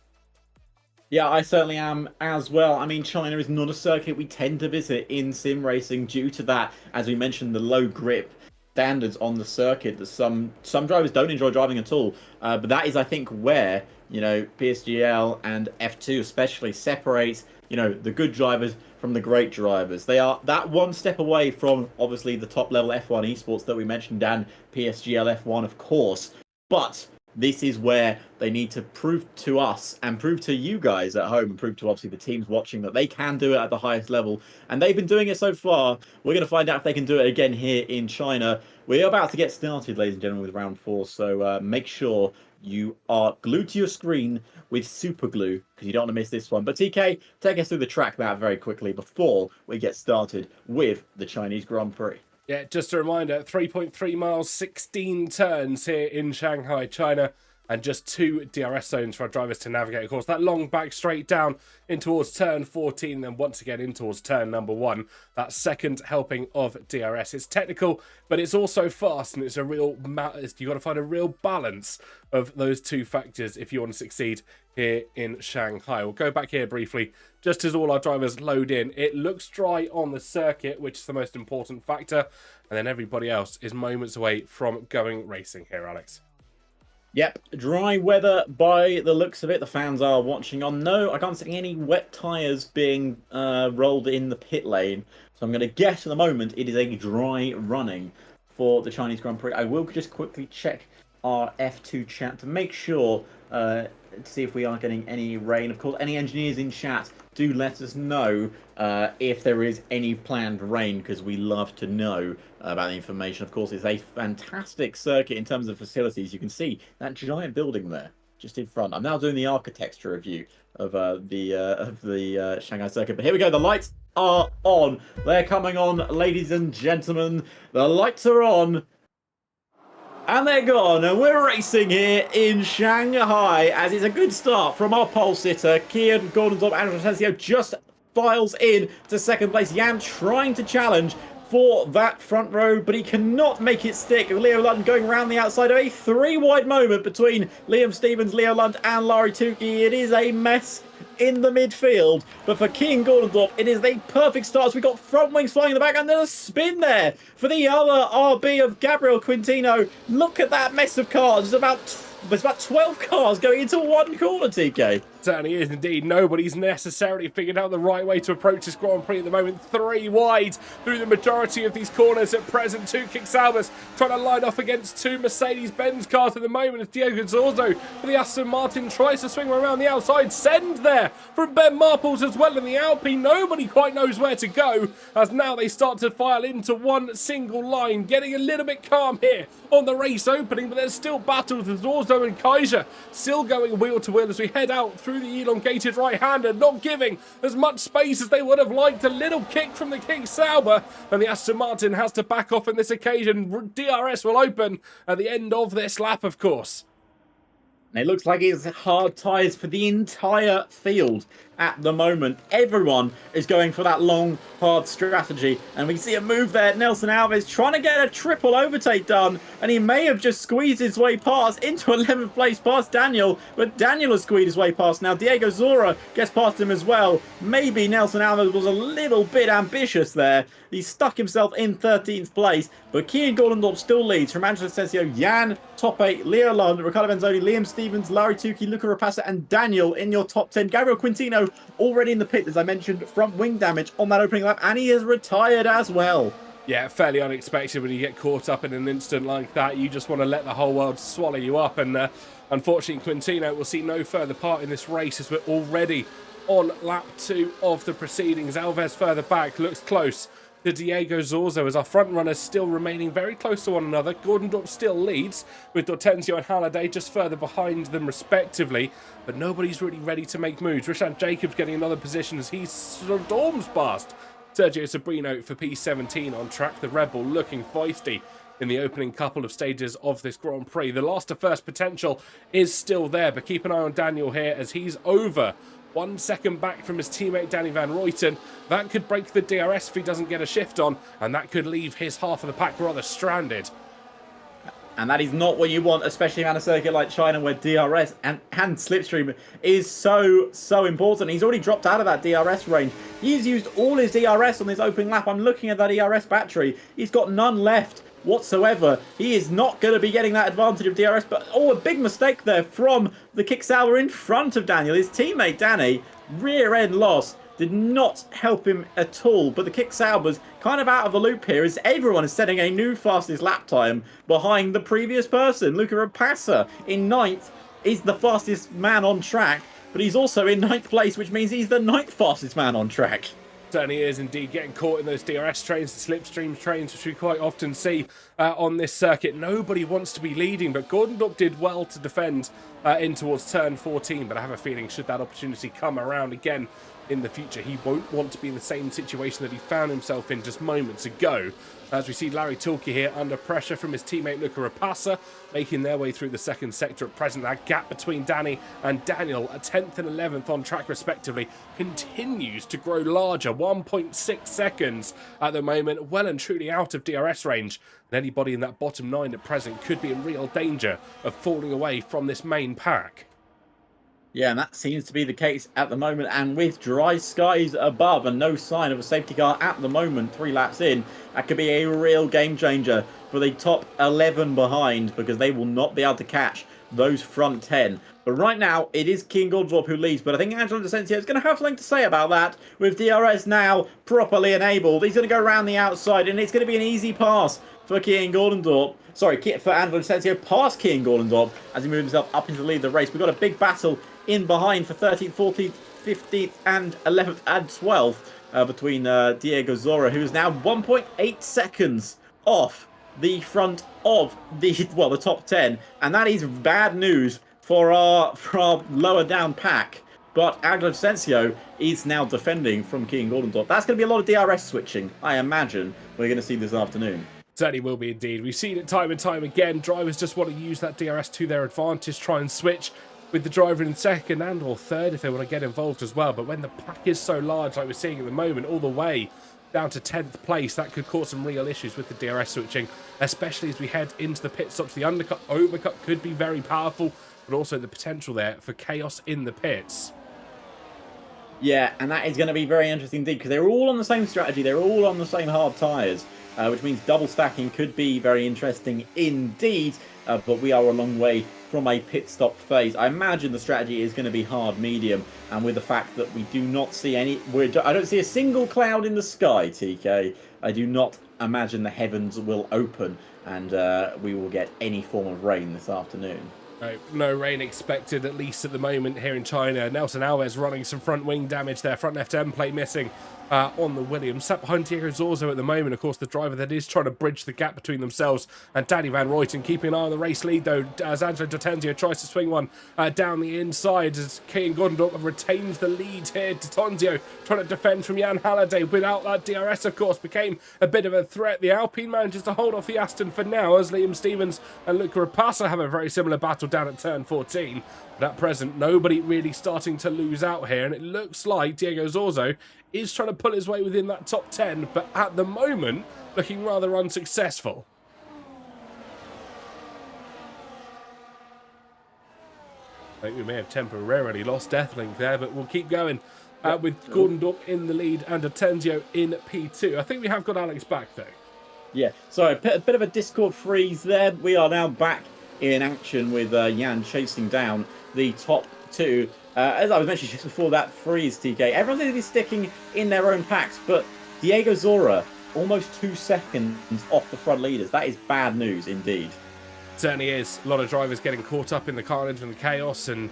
Yeah, I certainly am as well. I mean, China is not a circuit we tend to visit in sim racing due to that, as we mentioned, the low grip standards on the circuit that some drivers don't enjoy driving at all. But that is, I think, where, PSGL and F2 especially separates, the good drivers from the great drivers. They are that one step away from, obviously, the top level F1 esports that we mentioned, and PSGL F1, of course. But This is where they need to prove to us and prove to you guys at home and prove to obviously the teams watching that they can do it at the highest level. And they've been doing it so far. We're going to find out if they can do it again here in China. We're about to get started, ladies and gentlemen, with round 4. So make sure you are glued to your screen with super glue because you don't want to miss this one. But TK, take us through the track map very quickly before we get started with the Chinese Grand Prix. Yeah, just a reminder, 3.3 miles, 16 turns here in Shanghai, China, and just 2 DRS zones for our drivers to navigate. Of course, that long back straight down in towards turn 14, then once again in towards turn number 1. That second helping of DRS. It's technical, but it's also fast, and it's a real you've got to find a real balance of those two factors if you want to succeed here in Shanghai. We'll go back here briefly, just as all our drivers load in. It looks dry on the circuit, which is the most important factor, and then everybody else is moments away from going racing here, Alex. Yep, dry weather by the looks of it. The fans are watching on. No, I can't see any wet tyres being rolled in the pit lane. So I'm going to guess at the moment it is a dry running for the Chinese Grand Prix. I will just quickly check our F2 chat to make sure to see if we are getting any rain. Of course, any engineers in chat, do let us know if there is any planned rain, because we love to know about the information. Of course, it's a fantastic circuit in terms of facilities. You can see that giant building there just in front. I'm now doing the architecture review of the Shanghai circuit. But here we go. The lights are on. They're coming on, ladies and gentlemen. The lights are on. And they're gone, and we're racing here in Shanghai, as it's a good start from our pole sitter. Kian Gordon-Top Anastasio just files in to second place. Jan trying to challenge for that front row, but he cannot make it stick. Leo Lund going around the outside of a 3-wide moment between Liam Stevens, Leo Lund, and Larry Tukey. It is a mess in the midfield, but for Kian Gordon-Top, it is the perfect start. So we got front wings flying in the back, and then a spin there for the other RB of Gabriel Quintino. Look at that mess of cars. There's about 12 cars going into one corner, TK. Certainly is indeed. Nobody's necessarily figured out the right way to approach this Grand Prix at the moment. 3 wide through the majority of these corners at present. 2 Kick-Saubers trying to line off against 2 Mercedes-Benz cars at the moment as Diego Zorzo for the Aston Martin tries to swing around the outside. Send there from Ben Marples as well in the Alpine. Nobody quite knows where to go, as now they start to file into one single line. Getting a little bit calm here on the race opening, but there's still battles with Zorzo and Kaiser still going wheel to wheel as we head out through the elongated right-hander, not giving as much space as they would have liked. A little kick from the Kick-Sauber, and the Aston Martin has to back off in this occasion. DRS will open at the end of this lap, of course. And it looks like it's hard tyres for the entire field at the moment. Everyone is going for that long, hard strategy. And we see a move there. Nelson Alves trying to get a triple overtake done. And he may have just squeezed his way past into 11th place past Daniel. But Daniel has squeezed his way past. Now Diego Zora gets past him as well. Maybe Nelson Alves was a little bit ambitious there. He stuck himself in 13th place. But Kian Gordon-Top still leads from Angelo Sensio, Jan, top 8, Leo Lund, Riccardo Benzoni, Liam Stevens, Larry Tukey, Luca Rapassa, and Daniel in your top 10. Gabriel Quintino already in the pit, as I mentioned, front wing damage on that opening lap, and he is retired as well. Yeah, fairly unexpected when you get caught up in an instant like that. You just want to let the whole world swallow you up, and unfortunately Quintino will see no further part in this race as we're already on lap 2 of the proceedings. Alves further back, looks close to Diego Zorzo as our front runners still remaining very close to one another. Gordon-Top still leads with Dortenzio and Halliday just further behind them respectively, but nobody's really ready to make moves. Richard Jacobs getting another position as he storms past Sergio Sabrino for P17 on track. The Red Bull looking feisty in the opening couple of stages of this Grand Prix. The last to first potential is still there, but keep an eye on Daniel here as he's over 1 second back from his teammate Danny Van Ruyten. That could break the DRS if he doesn't get a shift on, and that could leave his half of the pack rather stranded. And that is not what you want, especially on a circuit like China where DRS and slipstream is so important. He's already dropped out of that DRS range. He's used all his DRS on his opening lap. I'm looking at that DRS battery. He's got none left whatsoever. He is not going to be getting that advantage of DRS, but a big mistake there from the Kick-Sauber in front of Daniel. His teammate Danny, rear end loss. did not help him at all. But the Kick Saubers kind of out of the loop here, as everyone is setting a new fastest lap time behind the previous person. Luca Rapassa in 9th is the fastest man on track, but he's also in 9th place, which means he's the 9th fastest man on track. Certainly is indeed, getting caught in those DRS trains, the slipstream trains, which we quite often see on this circuit. Nobody wants to be leading, but Gordon Dock did well to defend in towards turn 14, but I have a feeling should that opportunity come around again in the future, he won't want to be in the same situation that he found himself in just moments ago. As we see Larry Tulke here under pressure from his teammate Luca Rapassa, making their way through the second sector at present. That gap between Danny and Daniel at 10th and 11th on track respectively continues to grow larger. 1.6 seconds at the moment, well and truly out of DRS range. And anybody in that bottom 9 at present could be in real danger of falling away from this main pack. Yeah, and that seems to be the case at the moment. And with dry skies above and no sign of a safety car at the moment, 3 laps in, that could be a real game changer for the top 11 behind, because they will not be able to catch those front 10. But right now, it is King Goldrop who leads. But I think Angelo Decencio is going to have something to say about that. With DRS now properly enabled, he's going to go around the outside, and it's going to be an easy pass for King Goldendorp. Sorry, for Angelo Decencio past King Goldendorp as he moves himself up into the lead of the race. We've got a big battle in behind for 13th, 14th, 15th and 11th and 12th between Diego Zora, who is now 1.8 seconds off the front of the top 10, and that is bad news for our lower down pack. But Angelo Decencio is now defending from King Goldendorp. That's going to be a lot of DRS switching, I imagine, we're going to see this afternoon. Certainly will be indeed. We've seen it time and time again. Drivers just want to use that DRS to their advantage, try and switch with the driver in second and or third if they want to get involved as well. But when the pack is so large like we're seeing at the moment, all the way down to 10th place, that could cause some real issues with the DRS switching, especially as we head into the pit stops. The undercut, overcut could be very powerful, but also the potential there for chaos in the pits. Yeah, and that is going to be very interesting indeed, because they're all on the same strategy, they're all on the same hard tyres, which means double stacking could be very interesting indeed, but we are a long way from a pit stop phase. I imagine the strategy is going to be hard medium, and with the fact that we do not see I don't see a single cloud in the sky, TK, I do not imagine the heavens will open and we will get any form of rain this afternoon. No rain expected, at least at the moment here in China. Nelson Alves running some front wing damage there, front left end plate missing on the Williams. Sat behind Diego Zorzo at the moment, of course, the driver that is trying to bridge the gap between themselves and Danny Van Ruyten, keeping an eye on the race lead though, as Angelo Decencio tries to swing one down the inside as King Gordon retains the lead here. Decencio trying to defend from Jan Halliday without that DRS, of course, became a bit of a threat. The Alpine manages to hold off the Aston for now, as Liam Stevens and Luca Rapassa have a very similar battle down at turn 14. But at present, nobody really starting to lose out here, and it looks like Diego Zorzo is trying to pull his way within that top 10, but at the moment, looking rather unsuccessful. I think we may have temporarily lost Deathlink there, but we'll keep going with Gordon Dock in the lead and Decencio in P2. I think we have got Alex back, though. Yeah, sorry, a bit of a Discord freeze there. We are now back in action with Jan chasing down the top 2. As I was mentioning just before that freeze, TK, everyone's going to be sticking in their own packs, but Diego Zora almost 2 seconds off the front leaders. That is bad news indeed. Certainly is. A lot of drivers getting caught up in the carnage and the chaos, and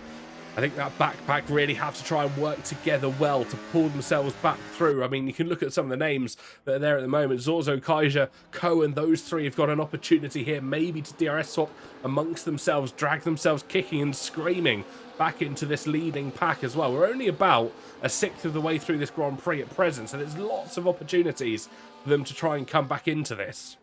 I think that backpack really have to try and work together well to pull themselves back through. I mean, you can look at some of the names that are there at the moment. Zorzo, Kaiser, Cohen, those three have got an opportunity here maybe to DRS swap amongst themselves, drag themselves kicking and screaming back into this leading pack as well. We're only about a sixth of the way through this Grand Prix at present, so there's lots of opportunities for them to try and come back into this.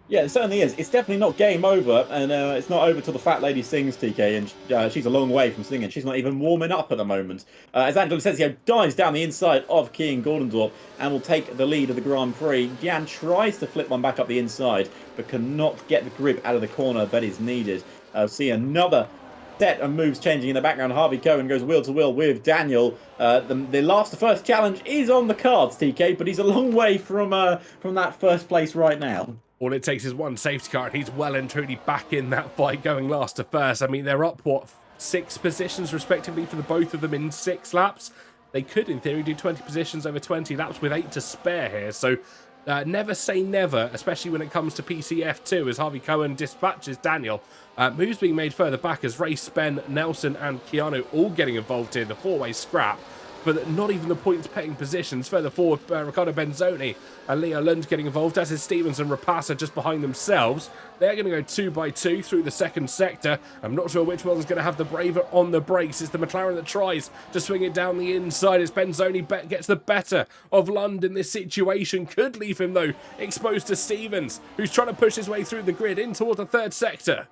Yeah, it certainly is. It's definitely not game over, and it's not over till the fat lady sings, TK, and she's a long way from singing. She's not even warming up at the moment. As Angelo Decencio dives down the inside of King Gordendorp and will take the lead of the Grand Prix. Jan tries to flip one back up the inside, but cannot get the grip out of the corner that is needed. See another set of moves changing in the background. Harvey Cohen goes wheel to wheel with Daniel. The first challenge is on the cards, TK, but he's a long way from that first place right now. All it takes is one safety car, and he's well and truly back in that fight, going last to first. I mean, they're up, what, 6 positions respectively for the both of them in 6 laps. they could, in theory, do 20 positions over 20 laps with 8 to spare here. So never say never, especially when it comes to PCF2, as Harvey Cohen dispatches Daniel. Moves being made further back as Ray, Ben, Nelson and Keanu all getting involved here, the four-way scrap. But not even the points-paying positions. Further forward, Riccardo Benzoni and Leo Lund getting involved, as is Stevens and Rapasa just behind themselves. They're going to go 2 by 2 through the second sector. I'm not sure which one's going to have the braver on the brakes. It's the McLaren that tries to swing it down the inside as Benzoni gets the better of Lund in this situation. Could leave him, though, exposed to Stevens, who's trying to push his way through the grid in towards the third sector.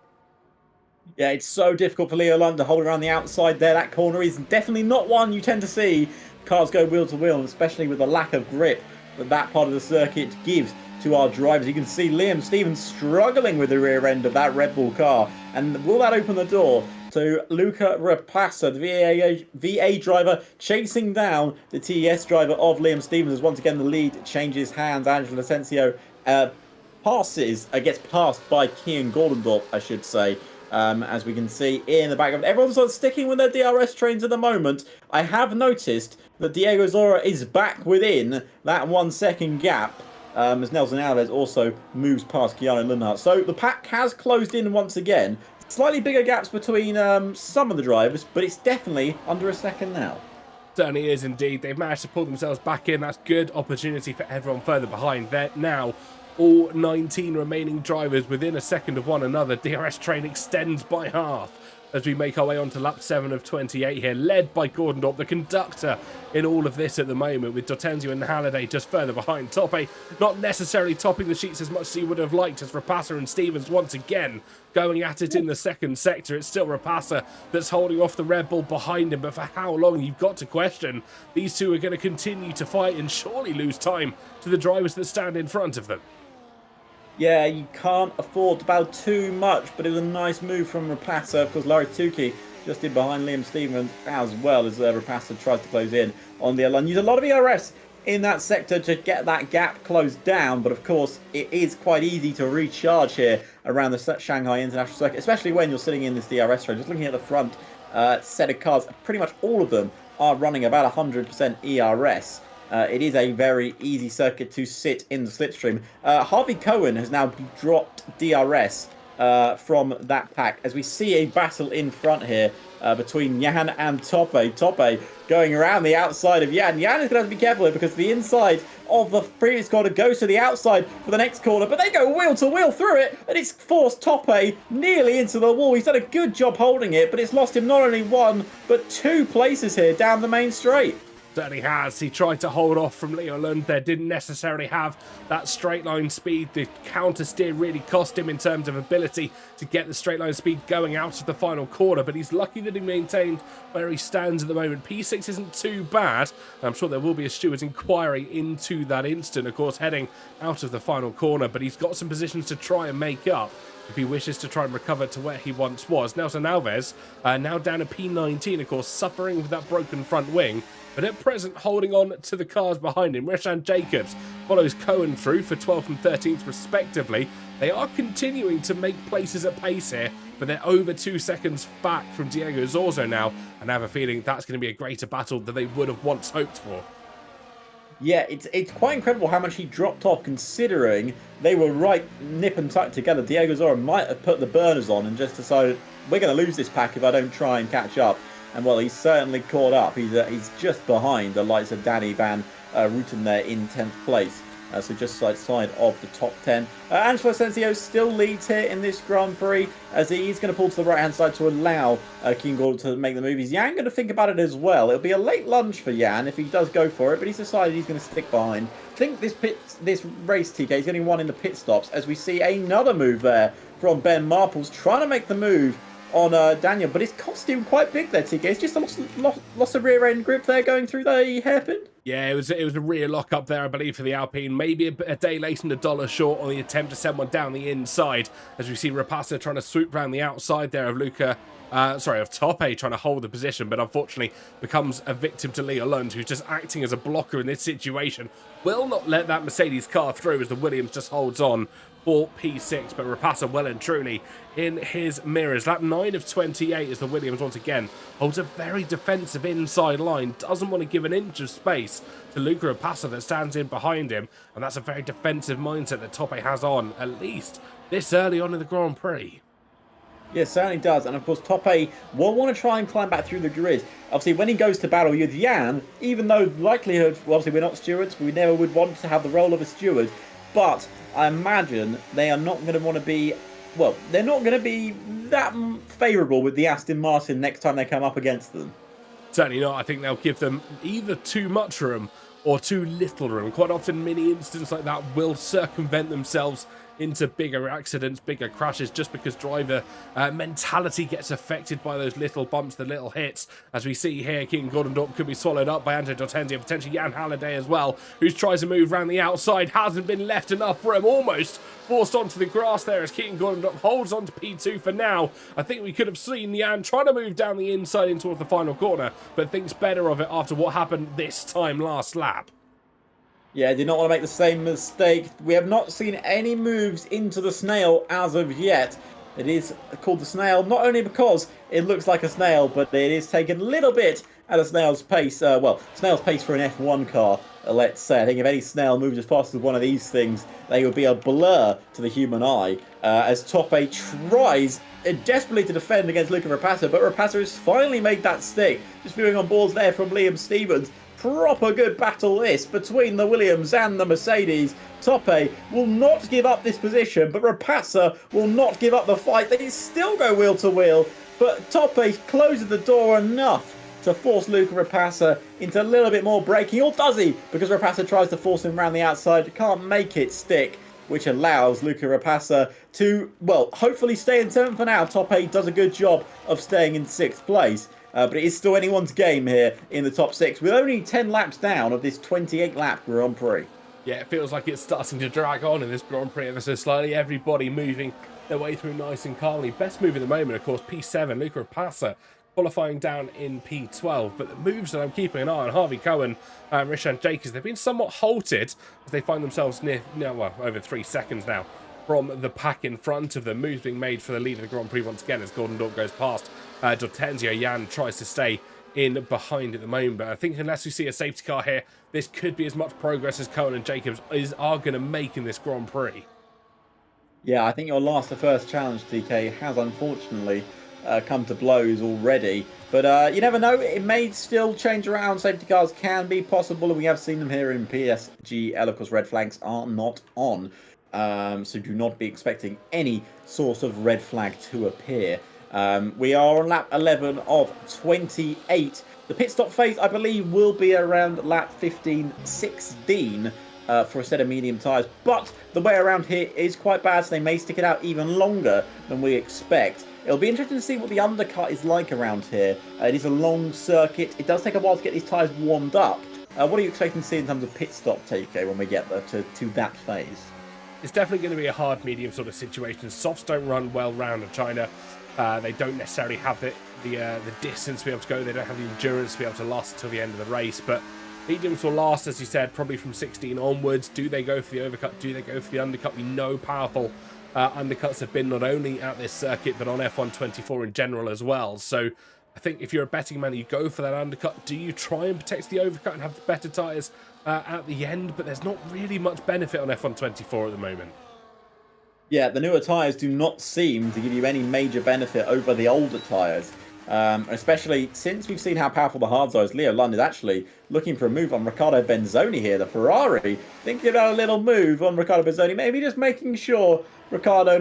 Yeah, it's so difficult for Leo Lund to hold around the outside there. That corner is definitely not one you tend to see cars go wheel to wheel, especially with the lack of grip that part of the circuit gives to our drivers. You can see Liam Stevens struggling with the rear end of that Red Bull car. And will that open the door to Luca Rapasa, the VA driver, chasing down the TES driver of Liam Stevens, as once again the lead changes hands. Angelo Asensio gets passed by Kian Gordendorp, I should say. As we can see in the background, everyone's sort of sticking with their DRS trains at the moment. I have noticed that Diego Zora is back within that 1 second gap, as Nelson Alves also moves past Keanu Lundhart. So the pack has closed in once again. Slightly bigger gaps between some of the drivers, but it's definitely under a second now. Certainly is indeed. They've managed to pull themselves back in. That's good opportunity for everyone further behind. They're now all 19 remaining drivers within a second of one another. DRS train extends by half as we make our way on to lap 7 of 28 here, led by Gordendorp, the conductor in all of this at the moment, with D'Ortenzio and Halliday just further behind. Toppe not necessarily topping the sheets as much as he would have liked, as Rapasa and Stevens once again going at it in the second sector. It's still Rapasa that's holding off the Red Bull behind him, but for how long, you've got to question. These two are going to continue to fight and surely lose time to the drivers that stand in front of them. Yeah, you can't afford to bow too much, but it was a nice move from Rapasa. Of course, Larry Tukey just in behind Liam Stevens, as well as Rapasa tries to close in on the line. Use a lot of ERS in that sector to get that gap closed down, but of course, it is quite easy to recharge here around the Shanghai International Circuit, especially when you're sitting in this DRS train. Just looking at the front set of cars, pretty much all of them are running about 100% ERS. It is a very easy circuit to sit in the slipstream. Harvey Cohen has now dropped DRS from that pack, as we see a battle in front here between Jan and Toppe. Toppe going around the outside of Jan. Jan is going to have to be careful here because the inside of the previous corner goes to the outside for the next corner, but they go wheel to wheel through it, and it's forced Toppe nearly into the wall. He's done a good job holding it, but it's lost him not only 1 but 2 places here down the main straight. Certainly has. He tried to hold off from Leo Lund there, didn't necessarily have that straight line speed. The counter steer really cost him in terms of ability to get the straight line speed going out of the final corner, but he's lucky that he maintained where he stands at the moment. P6 isn't too bad. I'm sure there will be a steward's inquiry into that instant, of course, heading out of the final corner, but he's got some positions to try and make up if he wishes to try and recover to where he once was. Nelson Alves now down at P19, of course, suffering with that broken front wing, but at present holding on to the cars behind him. Reshan Jacobs follows Cohen through for 12th and 13th respectively. They are continuing to make places at pace here, but they're over 2 seconds back from Diego Zorzo now, and I have a feeling that's going to be a greater battle than they would have once hoped for. Yeah, it's quite incredible how much he dropped off, considering they were right nip and tuck together. Diego Zora might have put the burners on and just decided, we're going to lose this pack if I don't try and catch up. And well, he's certainly caught up. He's just behind the likes of Danny Van Rooten there in 10th place. So just side of the top 10. Angelo Asensio still leads here in this Grand Prix, as he's going to pull to the right-hand side to allow King Gordon to make the move. Is Jan going to think about it as well? It'll be a late lunge for Jan if he does go for it, but he's decided he's going to stick behind. I think this race, TK, is getting one in the pit stops, as we see another move there from Ben Marples, trying to make the move on Daniel, but it's cost him quite big there, TK. It's just a loss of rear end grip there going through the hairpin. Yeah, it was a rear lock up there, I believe, for the Alpine. Maybe a day late and $1 short on the attempt to send one down the inside, as we see Rapasa trying to swoop around the outside there of Toppe trying to hold the position, but unfortunately becomes a victim to Leo Lund, who's just acting as a blocker in this situation. Will not let that Mercedes car through as the Williams just holds on for P6, but Rapasa well and truly in his mirrors. Lap 9 of 28 as the Williams once again holds a very defensive inside line, doesn't want to give an inch of space to Luca Rapasa that stands in behind him, and that's a very defensive mindset that Tope has on, at least this early on in the Grand Prix. Yeah, certainly does. And of course, Tope will want to try and climb back through the grid. Obviously, when he goes to battle with Jan, even though likelihood, well, obviously we're not stewards, we never would want to have the role of a steward, but I imagine they are not going to want to be, well, they're not going to be that favourable with the Aston Martin next time they come up against them. Certainly not. I think they'll give them either too much room or too little room. Quite often, mini incidents like that will circumvent themselves into bigger accidents, bigger crashes, just because driver mentality gets affected by those little bumps, the little hits. As we see here, Keaton Gordon could be swallowed up by Andre Dortenzia, potentially Jan Halliday as well, who tries to move around the outside, hasn't been left enough room, almost forced onto the grass there as Keaton Gordon holds on to P2 for now. I think we could have seen Jan trying to move down the inside in towards the final corner, but thinks better of it after what happened this time last lap. Yeah, did not want to make the same mistake. We have not seen any moves into the snail as of yet. It is called the snail not only because it looks like a snail, but it is taken a little bit at a snail's pace. Well, snail's pace for an F1 car, let's say. I think if any snail moves as fast as one of these things, they would be a blur to the human eye. As Tope tries desperately to defend against Luca Rapasa, but Rapasa has finally made that stick. Just viewing on boards there from Liam Stevens. Proper good battle this between the Williams and the Mercedes. Tope will not give up this position, but Rapasa will not give up the fight. They still go wheel to wheel, but Tope closes the door enough to force Luca Rapasa into a little bit more braking, or does he? Because Rapasa tries to force him around the outside, can't make it stick, which allows Luca Rapasa to, well, hopefully stay in 7th for now. Tope does a good job of staying in 6th place. But it is still anyone's game here in the top 6, with only 10 laps down of this 28-lap Grand Prix. Yeah, it feels like it's starting to drag on in this Grand Prix ever so slightly. Everybody moving their way through nice and calmly. Best move at the moment, of course, P7, Luca Rapasa qualifying down in P12. But the moves that I'm keeping an eye on, Harvey Cohen and Rishan Jacobs, they've been somewhat halted as they find themselves near, well, over 3 seconds now from the pack in front of them. Moves being made for the lead of the Grand Prix once again as Gordon goes past. Dortenzio Jan tries to stay in behind at the moment, but I think unless we see a safety car here, this could be as much progress as Cohen and Jacobs are going to make in this Grand Prix. Yeah, I think your last to first challenge, DK, has unfortunately come to blows already. But you never know, it may still change around. Safety cars can be possible, and we have seen them here in PSGL. Of course, red flags are not on, so do not be expecting any sort of red flag to appear. We are on lap 11 of 28. The pit stop phase, I believe, will be around lap 15-16 for a set of medium tyres. But the way around here is quite bad, so they may stick it out even longer than we expect. It'll be interesting to see what the undercut is like around here. It is a long circuit. It does take a while to get these tyres warmed up. What are you expecting to see in terms of pit stop, TK, when we get there to that phase? It's definitely going to be a hard medium sort of situation. Softs don't run well round of China. They don't necessarily have the distance to be able to go. They don't have the endurance to be able to last until the end of the race. But mediums will last, as you said, probably from 16 onwards. Do they go for the overcut? Do they go for the undercut? We know powerful undercuts have been not only at this circuit, but on F1 24 in general as well. So I think if you're a betting man, you go for that undercut. Do you try and protect the overcut and have the better tyres at the end? But there's not really much benefit on F1 24 at the moment. Yeah, the newer tyres do not seem to give you any major benefit over the older tyres. Especially since we've seen how powerful the hards are, as Leo Lund is actually looking for a move on Riccardo Benzoni here, the Ferrari. Thinking about a little move on Riccardo Benzoni, maybe just making sure Riccardo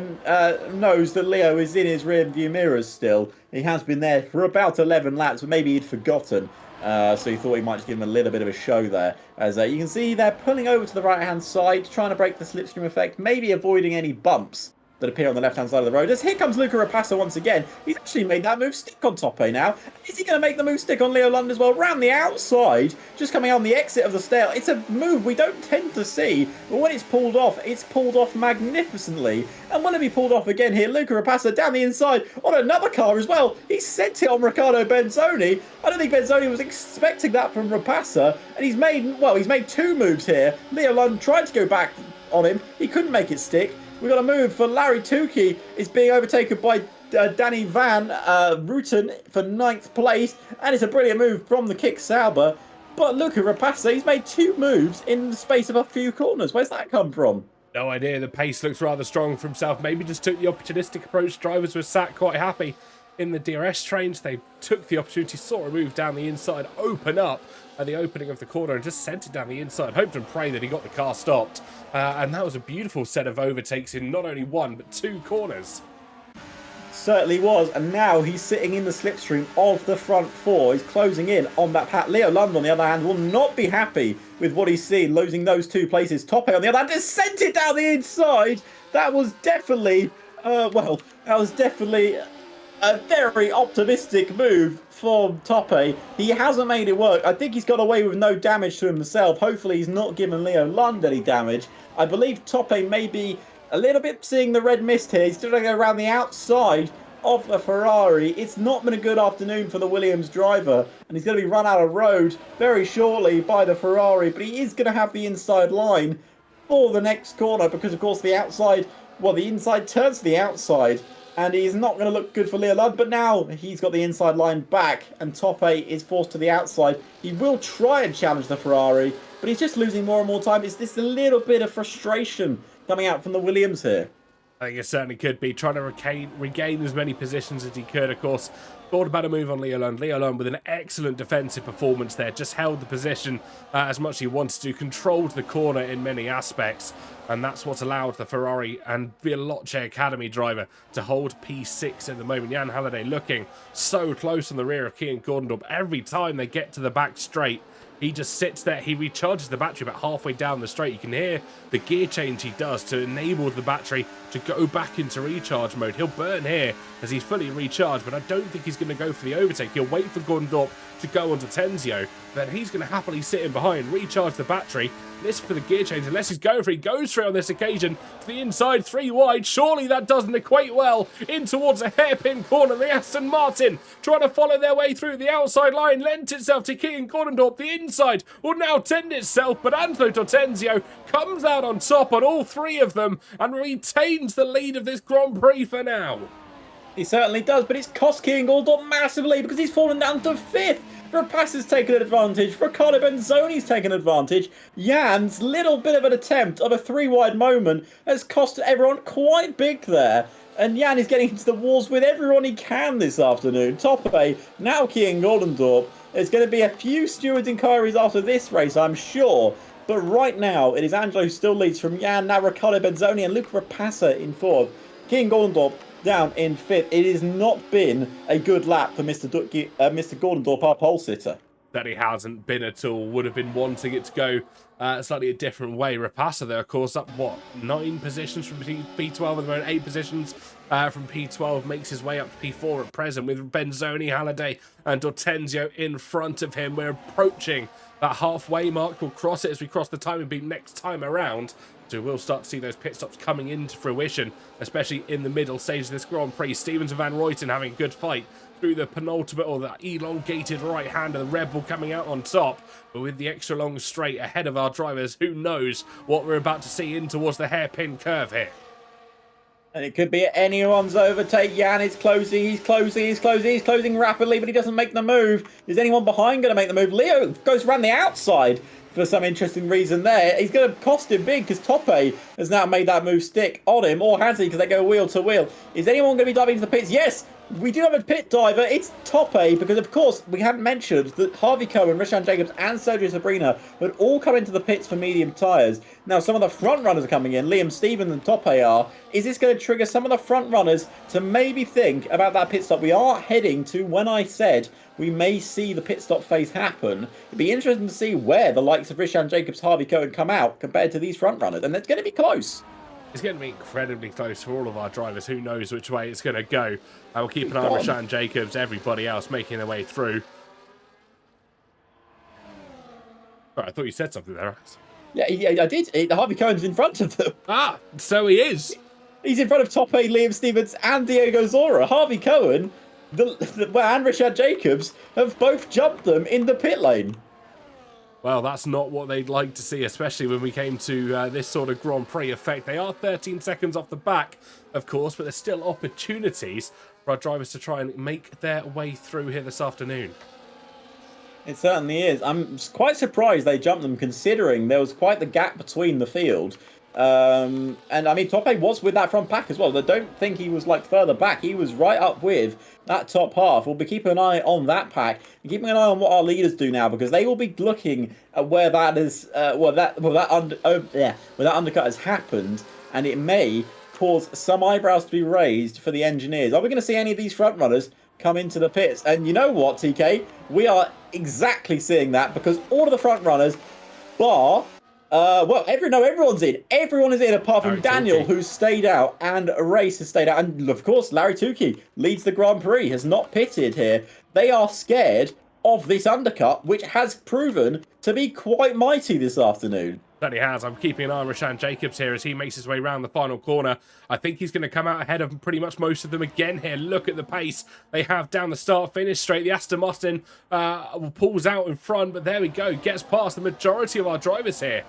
knows that Leo is in his rear view mirrors still. He has been there for about 11 laps, but maybe he'd forgotten. So he thought he might just give him a little bit of a show there. As you can see, they're pulling over to the right-hand side, trying to break the slipstream effect, maybe avoiding any bumps that appear on the left-hand side of the road. As here comes Luca Rapasa once again. He's actually made that move stick on Tope now. Is he going to make the move stick on Leo Lund as well? Round the outside, just coming on the exit of the stair. It's a move we don't tend to see, but when it's pulled off magnificently. And will it be pulled off again here? Luca Rapasa down the inside on another car as well. He sent it on Riccardo Benzoni. I don't think Benzoni was expecting that from Rapasa. And he's made 2 moves here. Leo Lund tried to go back on him. He couldn't make it stick. We've got a move for Larry Tukey. It's being overtaken by Danny Van Rooten for 9th place. And it's a brilliant move from the Kick Sauber. But look at Rapace. He's made 2 moves in the space of a few corners. Where's that come from? No idea. The pace looks rather strong for himself. Maybe just took the opportunistic approach. Drivers were sat quite happy in the DRS trains. They took the opportunity, saw a move down the inside, open up at the opening of the corner and just sent it down the inside. Hoped and prayed that he got the car stopped. And that was a beautiful set of overtakes in not only 1, but 2 corners. Certainly was, and now he's sitting in the slipstream of the front 4. He's closing in on that pat. Leo Lund, on the other hand, will not be happy with what he's seen, losing those 2 places. Tope, on the other hand, just sent it down the inside. That was definitely, a very optimistic move from Tope. He hasn't made it work. I think he's got away with no damage to himself. Hopefully he's not given Leo Lund any damage. I believe Tope may be a little bit seeing the red mist here. He's still going to go around the outside of the Ferrari. It's not been a good afternoon for the Williams driver, and he's going to be run out of road very shortly by the Ferrari, but he is going to have the inside line for the next corner because, of course, the inside turns to the outside, and he's not going to look good for Leo Lund, but now he's got the inside line back, and Tope is forced to the outside. He will try and challenge the Ferrari, but he's just losing more and more time. It's just a little bit of frustration coming out from the Williams here. I think it certainly could be, trying to regain as many positions as he could, of course. Thought about a move on Leo Lund. Leo Lund with an excellent defensive performance there, just held the position as much as he wanted to, controlled the corner in many aspects, and that's what's allowed the Ferrari and Veloce Academy driver to hold P6 at the moment. Jan Halliday looking so close on the rear of Kian Gordendorp. Every time they get to the back straight, he just sits there. He recharges the battery about halfway down the straight. You can hear the gear change he does to enable the battery to go back into recharge mode. He'll burn here as he's fully recharged, but I don't think he's going to go for the overtake. He'll wait for Gordendorp to go onto Tenzio. Then he's going to happily sit in behind, recharge the battery, listen for the gear change, unless he's going for it. He goes for it on this occasion to the inside, 3 wide. Surely that doesn't equate well in towards a hairpin corner. The Aston Martin trying to follow their way through the outside line, lent itself to Kian Gordendorp. The inside will now tend itself, but Anthony Tenzio comes out on top on all 3 of them and retains the lead of this Grand Prix for now. He certainly does, but it's cost Kian Gordendorp massively because he's fallen down to 5th. Rapace has taken advantage. Riccardo Benzoni's taken advantage. Jan's little bit of an attempt of a 3-wide moment has cost everyone quite big there. And Jan is getting into the walls with everyone he can this afternoon. Tope, now Kian Gordendorp. There's going to be a few stewards' inquiries after this race, I'm sure. But right now, it is Angelo who still leads from Jan, now Riccardo Benzoni and Luca Rapace in 4th. Kian Gordendorp down in 5th. It has not been a good lap for Mr. Gordendorp, our pole sitter. That he hasn't been at all. Would have been wanting it to go slightly a different way. Rapace there, of course, up, 9 positions from P12 at the moment, 8 positions from P12, makes his way up to P4 at present with Benzoni, Halliday and Tenzio in front of him. We're approaching that halfway mark. We'll cross it as we cross the timing beam next time around. So we'll start to see those pit stops coming into fruition, especially in the middle stage of this Grand Prix. Stevens and Van Ruyten having a good fight through the penultimate, or the elongated right hand of the Red Bull coming out on top. But with the extra long straight ahead of our drivers, who knows what we're about to see in towards the hairpin curve here. And it could be anyone's overtake. Jan is closing, he's closing rapidly, but he doesn't make the move. Is anyone behind going to make the move? Leo goes around the outside for some interesting reason there. He's going to cost him big because Tope has now made that move stick on him, or has he, because they go wheel to wheel. Is anyone going to be diving into the pits? Yes! We do have a pit diver. It's Tope, because of course we hadn't mentioned that Harvey Cohen, Rishan Jacobs and Sergio Sabrina would all come into the pits for medium tyres. Now some of the front runners are coming in. Liam Stevens and Tope are. Is this going to trigger some of the front runners to maybe think about that pit stop? We are heading to when I said we may see the pit stop phase happen. It'd be interesting to see where the likes of Rishan Jacobs, Harvey Cohen come out compared to these front runners, and it's going to be close. It's going to be incredibly close for all of our drivers. Who knows which way it's going to go. And we'll keep an eye on Rishan Jacobs, everybody else making their way through. Oh, I thought you said something there, Alex. Yeah, I did. Harvey Cohen's in front of them. Ah, so he is. He's in front of Tope, Liam Stevens and Diego Zora. Harvey Cohen and Rishan Jacobs have both jumped them in the pit lane. Well, that's not what they'd like to see, especially when we came to this sort of Grand Prix effect. They are 13 seconds off the back, of course, but there's still opportunities for our drivers to try and make their way through here this afternoon. It certainly is. I'm quite surprised they jumped them, considering there was quite the gap between the field. And I mean, Tope was with that front pack as well. I don't think he was like further back. He was right up with that top half. We'll be keeping an eye on that pack and keeping an eye on what our leaders do now, because they will be looking at where that is, where that undercut has happened, and it may cause some eyebrows to be raised for the engineers. Are we going to see any of these front runners come into the pits? And you know what, TK? We are exactly seeing that, because all of the front runners, bar everyone's in. Everyone is in apart from Daniel, who's stayed out, and Race has stayed out. And of course, Larry Tukey leads the Grand Prix, has not pitted here. They are scared of this undercut, which has proven to be quite mighty this afternoon. Certainly has. I'm keeping an eye on Roshan Jacobs here as he makes his way around the final corner. I think he's going to come out ahead of pretty much most of them again here. Look at the pace they have down the start-finish straight. The Aston Martin pulls out in front, but there we go. Gets past the majority of our drivers here.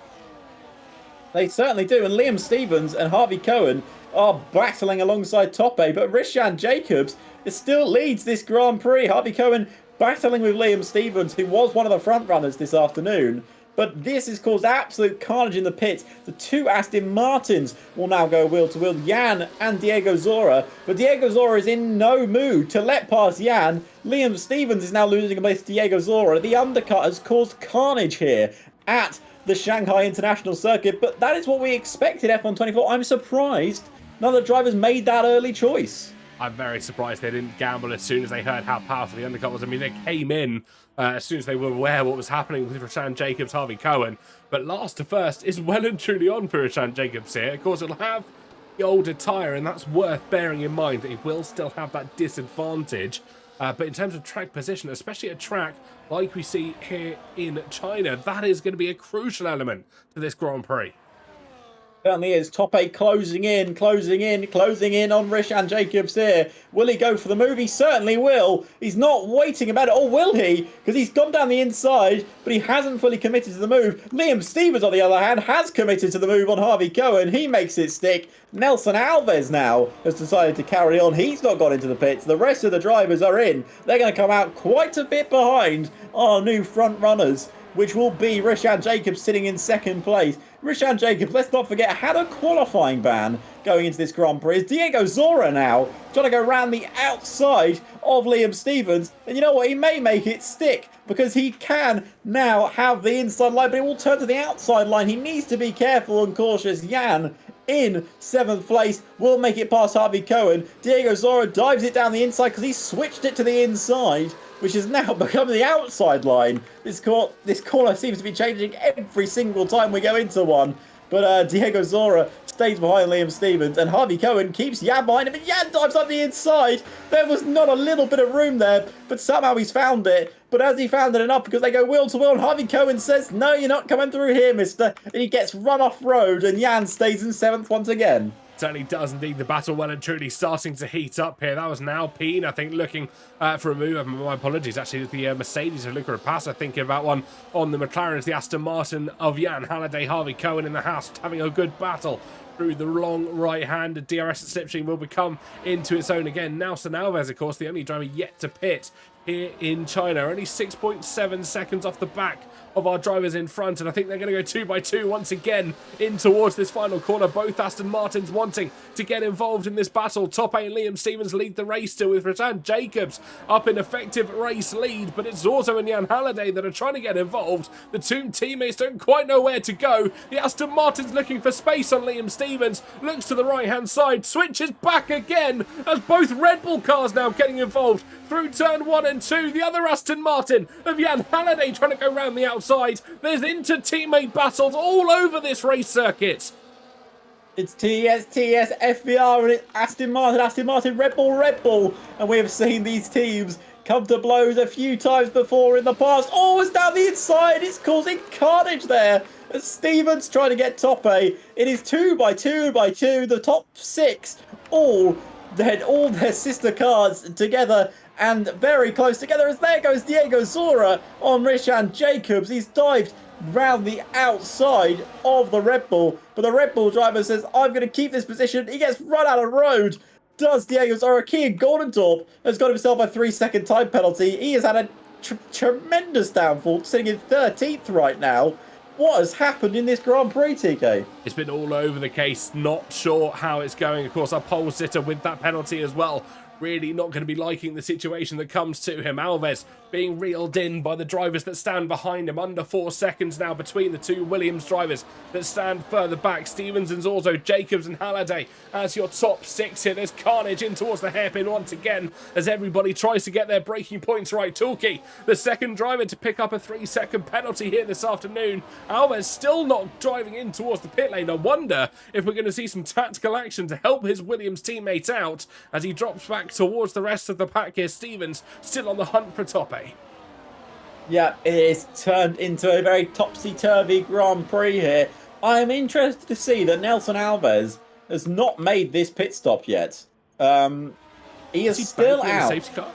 They certainly do. And Liam Stevens and Harvey Cohen are battling alongside Tope, but Roshan Jacobs still leads this Grand Prix. Harvey Cohen battling with Liam Stevens, who was one of the front runners this afternoon. But this has caused absolute carnage in the pits. The two Aston Martins will now go wheel to wheel, Jan and Diego Zora. But Diego Zora is in no mood to let past Jan. Liam Stevens is now losing against Diego Zora. The undercut has caused carnage here at the Shanghai International Circuit, but that is what we expected, F124. I'm surprised none of the drivers made that early choice. I'm very surprised they didn't gamble as soon as they heard how powerful the undercut was. I mean, they came in as soon as they were aware what was happening with Roshan Jacobs, Harvey Cohen. But last to first is well and truly on for Roshan Jacobs here. Of course, it'll have the older tyre, and that's worth bearing in mind that he will still have that disadvantage. But in terms of track position, especially a track like we see here in China, that is going to be a crucial element to this Grand Prix. Certainly is. Tope closing in on Roshan Jacobs here. Will he go for the move? He certainly will. He's not waiting about it. Or will he? Because he's gone down the inside, but he hasn't fully committed to the move. Liam Stevens, on the other hand, has committed to the move on Harvey Cohen. He makes it stick. Nelson Alves now has decided to carry on. He's not gone into the pits. The rest of the drivers are in. They're going to come out quite a bit behind our new front runners, which will be Roshan Jacobs sitting in second place. Roshan Jacobs, let's not forget, had a qualifying ban going into this Grand Prix. It's Diego Zora now trying to go around the outside of Liam Stevens. And you know what? He may make it stick, because he can now have the inside line, but it will turn to the outside line. He needs to be careful and cautious. Jan in 7th place will make it past Harvey Cohen. Diego Zora dives it down the inside because he switched it to the inside, which has now become the outside line. This corner seems to be changing every single time we go into one. But Diego Zora stays behind Liam Stevens, and Harvey Cohen keeps Jan behind him, and Jan dives up the inside. There was not a little bit of room there, but somehow he's found it. But has he found it enough? Because they go wheel to wheel, and Harvey Cohen says, no, you're not coming through here, mister. And he gets run off road, and Jan stays in 7th once again. Certainly does indeed. The battle well and truly starting to heat up here. That was now Alpine, I think, looking for a move. My apologies, actually, the Mercedes of Luca Rapassa thinking about one on the McLaren's, the Aston Martin of Jan Halliday, Harvey Cohen in the house, having a good battle through the long right hand. The DRS slipstream will become into its own again. Nelson Alves, of course, the only driver yet to pit here in China. Only 6.7 seconds off the back of our drivers in front, and I think they're going to go 2 by 2 once again in towards this final corner. Both Aston Martins wanting to get involved in this battle. Tope and Liam Stevens lead the race still, with Roshan Jacobs up in effective race lead, but it's Zorzo and Jan Halliday that are trying to get involved. The two teammates don't quite know where to go. The Aston Martin's looking for space on Liam Stevens, looks to the right hand side, switches back again as both Red Bull cars now getting involved through turn 1 and 2. The other Aston Martin of Jan Halliday trying to go round the outside. There's inter-teammate battles all over this race circuit. It's TS, FVR, and it's Aston Martin, Red Bull. And we have seen these teams come to blows a few times before in the past. Oh, it's down the inside. It's causing carnage there. As Stevens trying to get Tope. It is 2 by 2 by 2. The top 6 all they had all their sister cars together and very close together as there goes Diego Zora on Rishan Jacobs. He's dived round the outside of the Red Bull, but the Red Bull driver says, I'm going to keep this position. He gets run out of road. Does Diego Zora. Kian Gordendorp has got himself a 3-second time penalty. He has had a tremendous downfall, sitting in 13th right now. What has happened in this Grand Prix, TK? It's been all over the case. Not sure how it's going. Of course, our pole sitter with that penalty as well. Really not going to be liking the situation that comes to him. Alves being reeled in by the drivers that stand behind him. Under 4 seconds now between the two Williams drivers that stand further back. Stevens and Zorzo, Jacobs and Halliday as your top 6 here. There's carnage in towards the hairpin once again as everybody tries to get their braking points right. Tulki, the second driver to pick up a 3-second penalty here this afternoon. Alves still not driving in towards the pit lane. I wonder if we're going to see some tactical action to help his Williams teammate out as he drops back towards the rest of the pack here. Stevens still on the hunt for top 8. Yeah, it is turned into a very topsy-turvy Grand Prix here. I am interested to see that Nelson Alves has not made this pit stop yet. He is still out. Safety car?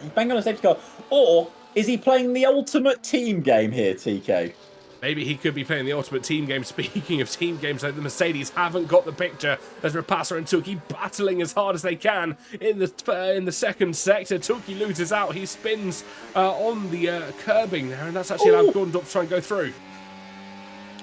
He's banging on a safety car. Or is he playing the ultimate team game here, TK? Maybe he could be playing the ultimate team game. Speaking of team games, like the Mercedes haven't got the picture as Rapasa and Tuki battling as hard as they can in the second sector. Tuki loses out. He spins on the curbing there, and that's actually allowed Gordon to try and go through.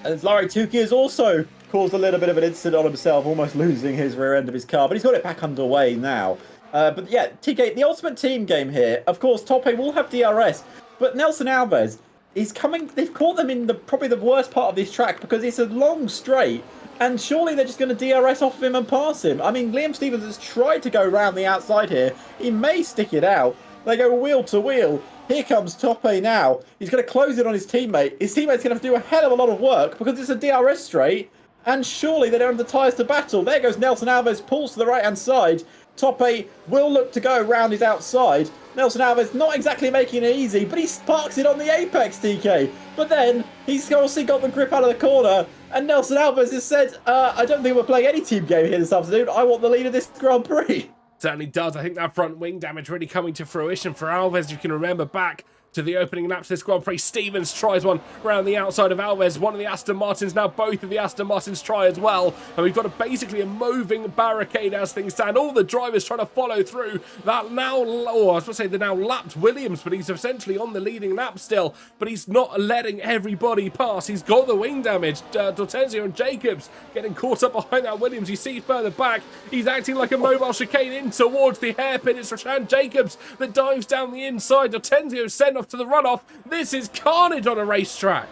And Larry Tuki has also caused a little bit of an incident on himself, almost losing his rear end of his car, but he's got it back underway now. But yeah, TK, the ultimate team game here. Of course, Top 8 will have DRS, but Nelson Alves, he's coming. They've caught them in probably the worst part of this track because it's a long straight, and surely they're just going to DRS off of him and pass him. I mean, Liam Stevens has tried to go around the outside here. He may stick it out. They go wheel to wheel. Here comes Tope now. He's going to close it on his teammate. His teammate's going to have to do a hell of a lot of work because it's a DRS straight, and surely they don't have the tyres to battle. There goes Nelson Alves, pulls to the right-hand side. Tope will look to go around his outside. Nelson Alves not exactly making it easy, but he sparks it on the apex, TK. But then he's obviously got the grip out of the corner, and Nelson Alves has said, I don't think we're playing any team game here this afternoon. I want the lead of this Grand Prix. Certainly does. I think that front wing damage really coming to fruition for Alves. You can remember back to the opening laps of this Grand Prix. Stevens tries one around the outside of Alves. One of the Aston Martins, now both of the Aston Martins try as well. And we've got basically a moving barricade as things stand. All the drivers trying to follow through that now, or I was going to say the now lapped Williams, but he's essentially on the leading lap still. But he's not letting everybody pass. He's got the wing damage. D'Ortenzio and Jacobs getting caught up behind that Williams. You see further back, he's acting like a mobile chicane in towards the hairpin. It's Rashan Jacobs that dives down the inside. D'Ortenzio sent off to the runoff. This is carnage on a racetrack.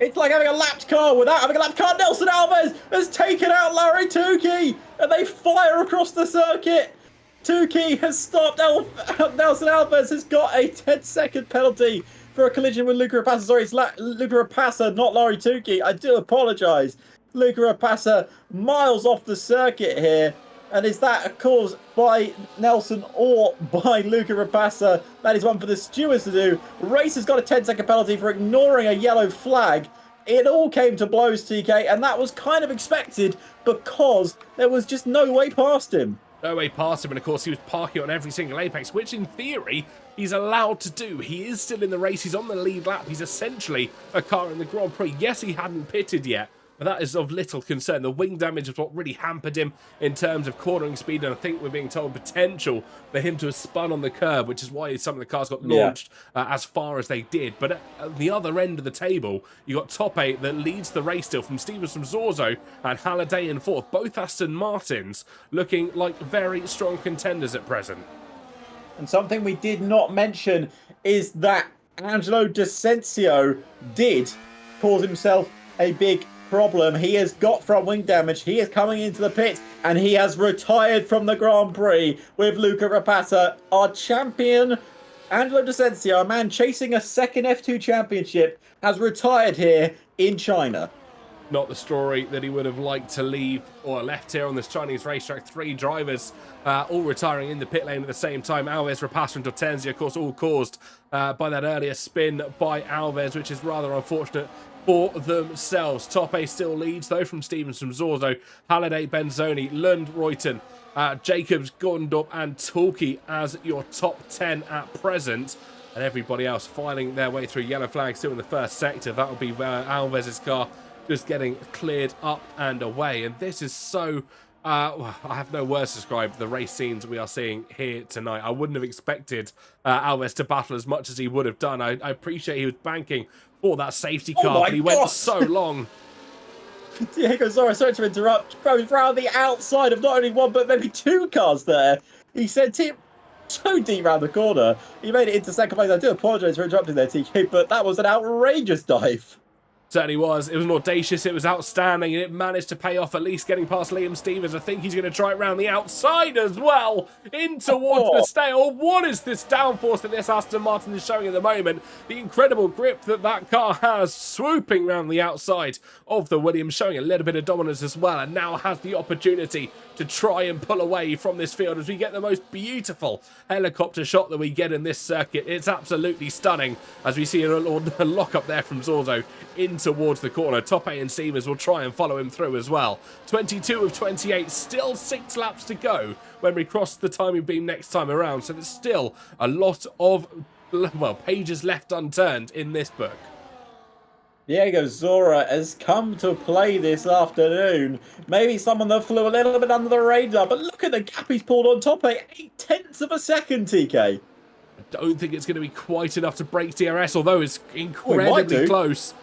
It's like having a lapped car without having a lapped car. Nelson Alves has taken out Larry Tukey, and they fire across the circuit. Tukey has stopped. Nelson Alves has got a 10-second penalty for a collision with Luca Rapasa. Sorry, it's Luca Rapasa, not Larry Tukey. I do apologise. Luca Rapasa miles off the circuit here. And is that caused by Nelson or by Luca Rapasa? That is one for the stewards to do. Race has got a 10-second penalty for ignoring a yellow flag. It all came to blows, TK, and that was kind of expected because there was just no way past him. No way past him, and of course he was parking on every single apex, which in theory he's allowed to do. He is still in the race. He's on the lead lap. He's essentially a car in the Grand Prix. Yes, he hadn't pitted yet, but that is of little concern. The wing damage is what really hampered him in terms of cornering speed, and I think we're being told potential for him to have spun on the curb, which is why some of the cars got launched as far as they did. But at the other end of the table, you got Top 8 that leads the race still from Stevens from Zorzo and Halliday in fourth. Both Aston Martins looking like very strong contenders at present. And something we did not mention is that Angelo D'Asensio did cause himself a big problem. He has got front wing damage. He is coming into the pit and he has retired from the Grand Prix with Luca Rapasa. Our champion, Angelo D'Asensio, a man chasing a second F2 championship, has retired here in China. Not the story that he would have liked to leave or left here on this Chinese racetrack. 3 drivers all retiring in the pit lane at the same time. Alves, Rapasa and D'Ortenzio, of course, all caused by that earlier spin by Alves, which is rather unfortunate for themselves. Top 8 still leads, though, from Stevens from Zorzo, Halliday, Benzoni, Lund, Reuten, Jacobs, Gondorp and Tulki as your top 10 at present. And everybody else filing their way through. Yellow flag still in the first sector. That will be Alves' car just getting cleared up and away. And this is so... I have no words to describe the race scenes we are seeing here tonight. I wouldn't have expected Alves to battle as much as he would have done. I appreciate he was banking for that safety car, but he went so long. Diego Zora, sorry to interrupt, goes round the outside of not only one but maybe two cars there. He sent him so deep round the corner. He made it into second place. I do apologise for interrupting there, TK, but that was an outrageous dive. Certainly was. It was audacious. It was outstanding, and it managed to pay off, at least getting past Liam Stevens. I think he's going to try it round the outside as well, in towards the stale. What is this downforce that this Aston Martin is showing at the moment? The incredible grip that that car has, swooping round the outside of the Williams, showing a little bit of dominance as well, and now has the opportunity to try and pull away from this field as we get the most beautiful helicopter shot that we get in this circuit. It's absolutely stunning as we see a lock up there from Zorzo in towards the corner. Tope and Stevens will try and follow him through as well. 22 of 28, still 6 laps to go when we cross the timing beam next time around, so there's still a lot of, well, pages left unturned in this book. Diego Zora has come to play this afternoon. Maybe someone that flew a little bit under the radar, but look at the gap he's pulled on top, 8/10 of a second, TK. I don't think it's going to be quite enough to break DRS, although it's incredibly close.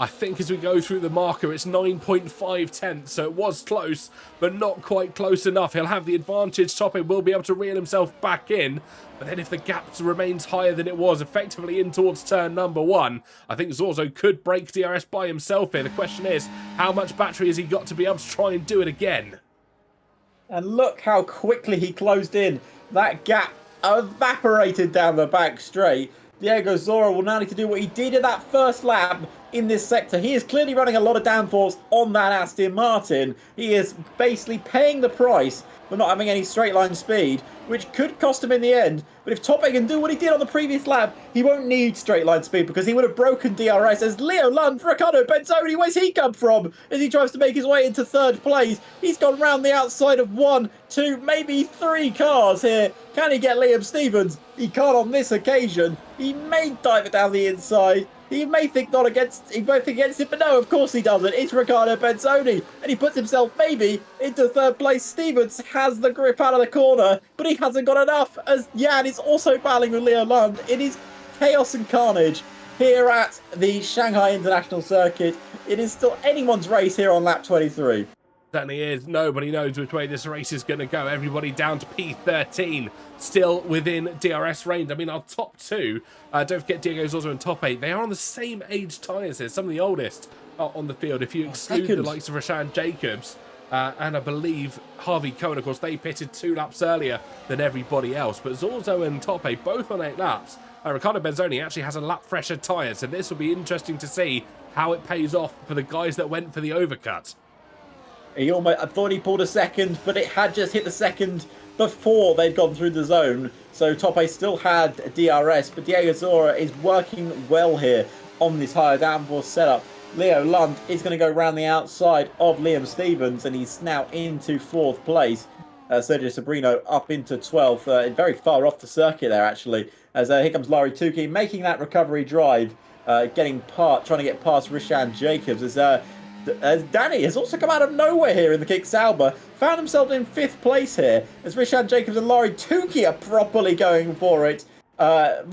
I think as we go through the marker, it's 9.5 tenths, so it was close, but not quite close enough. He'll have the advantage. Tope will be able to reel himself back in, but then if the gap remains higher than it was, effectively in towards turn number 1, I think Zorzo could break DRS by himself here. The question is, how much battery has he got to be able to try and do it again? And look how quickly he closed in. That gap evaporated down the back straight. Diego Zora will now need to do what he did in that first lap in this sector. He is clearly running a lot of downforce on that Aston Martin. He is basically paying the price for not having any straight line speed, which could cost him in the end. But if Tope can do what he did on the previous lap, he won't need straight line speed because he would have broken DRS. As Leo Lund, Riccardo Benzoni, where's he come from? As he tries to make his way into third place, he's gone round the outside of 1, 2, maybe 3 cars here. Can he get Liam Stevens? He can't on this occasion. He may dive it down the inside. He may think not against, he may think against it, but no, of course he doesn't. It's Riccardo Benzoni, and he puts himself maybe into third place. Stevens has the grip out of the corner, but he hasn't got enough, as Jan is also battling with Leo Lund. It is chaos and carnage here at the Shanghai International Circuit. It is still anyone's race here on lap 23. Certainly is. Nobody knows which way this race is going to go. Everybody down to P13, still within DRS range. I mean, our top 2, don't forget Diego Zorzo and Tope, they are on the same age tyres here, some of the oldest on the field, if you exclude the likes of Rashan Jacobs and I believe Harvey Cohen. Of course, they pitted 2 laps earlier than everybody else, but Zorzo and Tope both on 8 laps. Riccardo Benzoni actually has a lap fresher tyre, so this will be interesting to see how it pays off for the guys that went for the overcut. I thought he pulled a second, but it had just hit the second before they'd gone through the zone. So Tope still had DRS, but Diego Zora is working well here on this higher downforce setup. Leo Lund is going to go around the outside of Liam Stevens, and he's now into 4th place. Sergio Sabrino up into 12th, very far off the circuit there actually. As here comes Larry Tukey making that recovery drive, trying to get past Rishan Jacobs as Danny has also come out of nowhere here in the Kick Sauber, found himself in 5th place here, as Rishan Jacobs and Laurie Tukey are properly going for it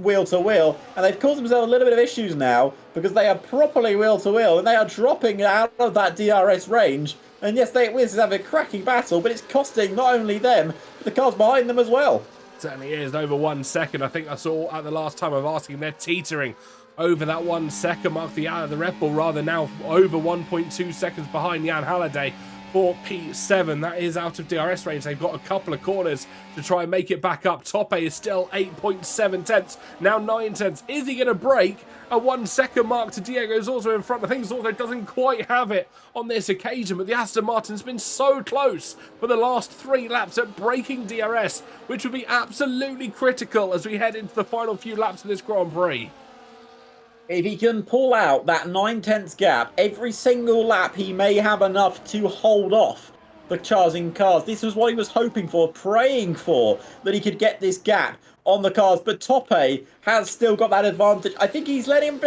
wheel to wheel, and they've caused themselves a little bit of issues now because they are properly wheel to wheel and they are dropping out of that DRS range. And yes, they have a cracking battle, but it's costing not only them, but the cars behind them as well. Certainly is. Over 1 second. I think I saw at the last time of asking, they're teetering over that 1 second mark. The Red Bull rather now over 1.2 seconds behind Jan Halliday for P7. That is out of DRS range. They've got a couple of corners to try and make it back up. Tope is still 8.7 tenths, now 9 tenths. Is he going to break a 1 second mark to Diego Zorzo in front? I think Zorzo doesn't quite have it on this occasion, but the Aston Martin's been so close for the last 3 laps at breaking DRS, which would be absolutely critical as we head into the final few laps of this Grand Prix. If he can pull out that 9/10 gap every single lap, he may have enough to hold off the charging cars. This was what he was hoping for, praying for, that he could get this gap on the cars. But Tope has still got that advantage. I think he's letting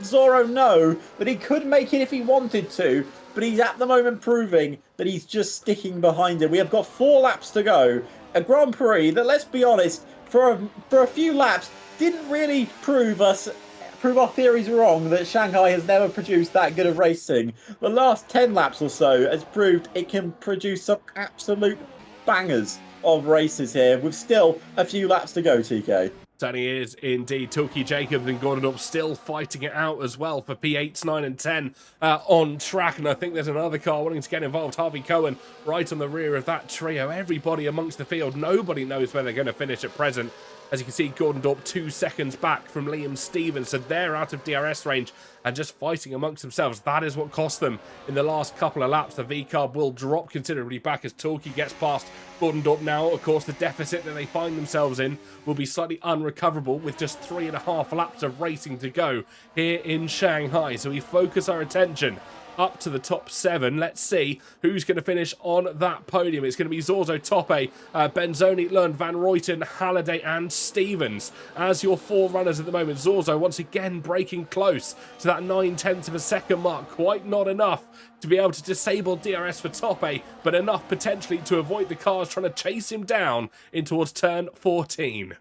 Zoro know that he could make it if he wanted to, but he's at the moment proving that he's just sticking behind him. We have got 4 laps to go. A Grand Prix that, let's be honest, for a few laps, didn't really prove our theories wrong that Shanghai has never produced that good of racing. The last 10 laps or so has proved it can produce some absolute bangers of races here, with still a few laps to go, TK. Certainly is indeed. Tilke Jacobs and Gordon Up still fighting it out as well for P8s, 9 and 10 on track. And I think there's another car wanting to get involved. Harvey Cohen right on the rear of that trio. Everybody amongst the field. Nobody knows where they're going to finish at present. As you can see, Gordon Dorp 2 seconds back from Liam Stevens. So they're out of DRS range and just fighting amongst themselves. That is what cost them in the last couple of laps. The V-carb will drop considerably back as Tilke gets past Gordon Dorp now. Of course, the deficit that they find themselves in will be slightly unrecoverable with just 3.5 laps of racing to go here in Shanghai. So we focus our attention up to the top 7. Let's see who's going to finish on that podium. It's going to be Zorzo, Tope, Benzoni, Lund, Van Ruyten, Halliday and Stevens as your 4 runners at the moment. Zorzo once again breaking close to that 9/10 of a second mark. Quite not enough to be able to disable DRS for Tope, but enough potentially to avoid the cars trying to chase him down in towards turn 14.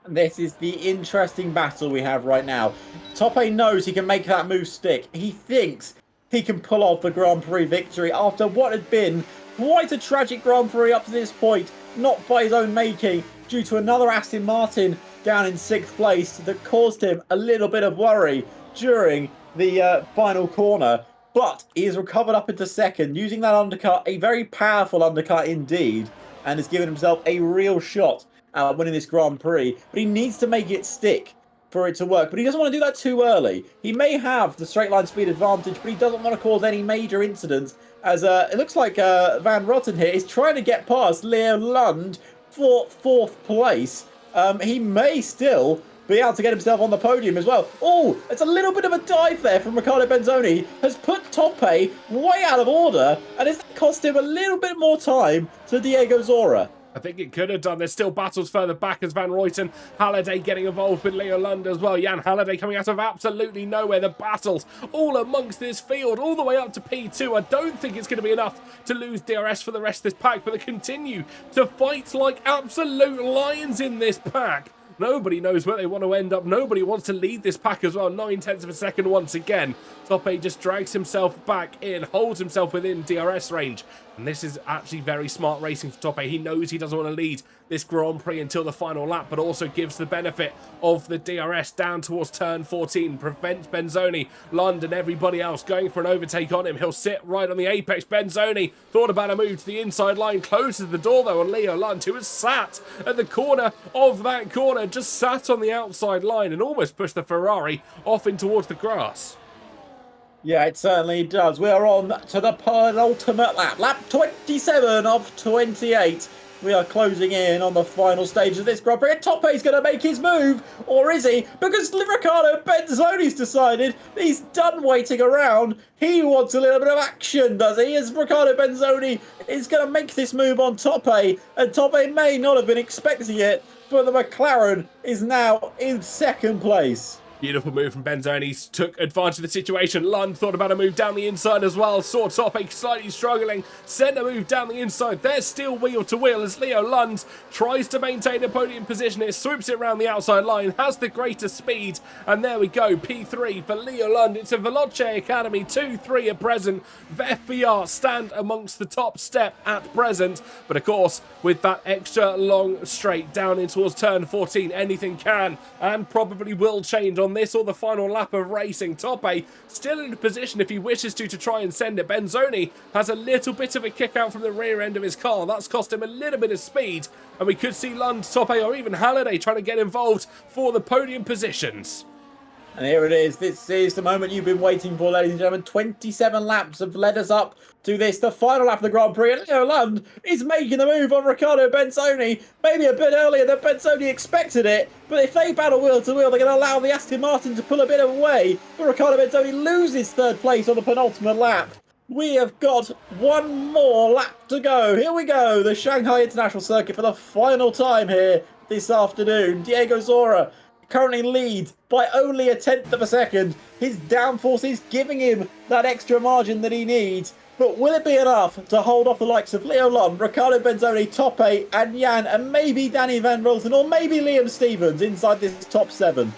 This is the interesting battle we have right now. Tope knows he can make that move stick. He thinks he can pull off the Grand Prix victory after what had been quite a tragic Grand Prix up to this point, not by his own making, due to another Aston Martin down in 6th place that caused him a little bit of worry during the final corner. But he has recovered up into 2nd, using that undercut, a very powerful undercut indeed, and has given himself a real shot at winning this Grand Prix. But he needs to make it stick for it to work, but he doesn't want to do that too early. He may have the straight line speed advantage, but he doesn't want to cause any major incidents, as it looks like Van Rotten here is trying to get past Leo Lund for 4th place. He may still be able to get himself on the podium as well. Oh, it's a little bit of a dive there from Riccardo Benzoni, has put Tope way out of order, and it's cost him a little bit more time to Diego Zora. I think it could have done. There's still battles further back as Van Ruyten, Halliday getting involved with Leo Lund as well. Jan Halliday coming out of absolutely nowhere. The battles all amongst this field, all the way up to P2. I don't think it's going to be enough to lose DRS for the rest of this pack, but they continue to fight like absolute lions in this pack. Nobody knows where they want to end up. Nobody wants to lead this pack as well. 9/10 of a second once again. Tope just drags himself back in, holds himself within DRS range. And this is actually very smart racing for Tope. He knows he doesn't want to lead this Grand Prix until the final lap, but also gives the benefit of the DRS down towards turn 14. Prevents Benzoni, Lund and everybody else going for an overtake on him. He'll sit right on the apex. Benzoni thought about a move to the inside line. Closes the door though on Leo Lund, who was sat at the corner of that corner. Just sat on the outside line and almost pushed the Ferrari off in towards the grass. Yeah, it certainly does. We are on to the penultimate lap. Lap 27 of 28. We are closing in on the final stage of this Grand Prix. Tope's going to make his move, or is he? Because Riccardo Benzoni's decided he's done waiting around. He wants a little bit of action, does he? As Riccardo Benzoni is going to make this move on Tope, and Tope may not have been expecting it, but the McLaren is now in 2nd place. Beautiful move from Benzoni, took advantage of the situation. Lund thought about a move down the inside as well. Saw Tope slightly struggling, sent a move down the inside. There's still wheel to wheel as Leo Lund tries to maintain a podium position. It swoops it around the outside line, has the greater speed, and there we go. P3 for Leo Lund. It's a Veloce Academy 2-3 at present. FBR stand amongst the top step at present, but of course with that extra long straight down in towards turn 14, anything can and probably will change on this or the final lap of racing. Tope still in a position if he wishes to try and send it. Benzoni has a little bit of a kick out from the rear end of his car. That's cost him a little bit of speed, and we could see Lund, Tope or even Halliday trying to get involved for the podium positions. And here it is. This is the moment you've been waiting for, ladies and gentlemen. 27 laps have led us up to this, the final lap of the Grand Prix. And Leo Lund is making the move on Riccardo Benzoni. Maybe a bit earlier than Benzoni expected it. But if they battle wheel to wheel, they're going to allow the Aston Martin to pull a bit away. But Riccardo Benzoni loses 3rd place on the penultimate lap. We have got one more lap to go. Here we go. The Shanghai International Circuit for the final time here this afternoon. Diego Zora currently leads by only a tenth of a second. His downforce is giving him that extra margin that he needs. But will it be enough to hold off the likes of Leo Lund, Riccardo Benzoni, Tope, and Jan, and maybe Danny Van Rolten, or maybe Liam Stevens inside this top 7?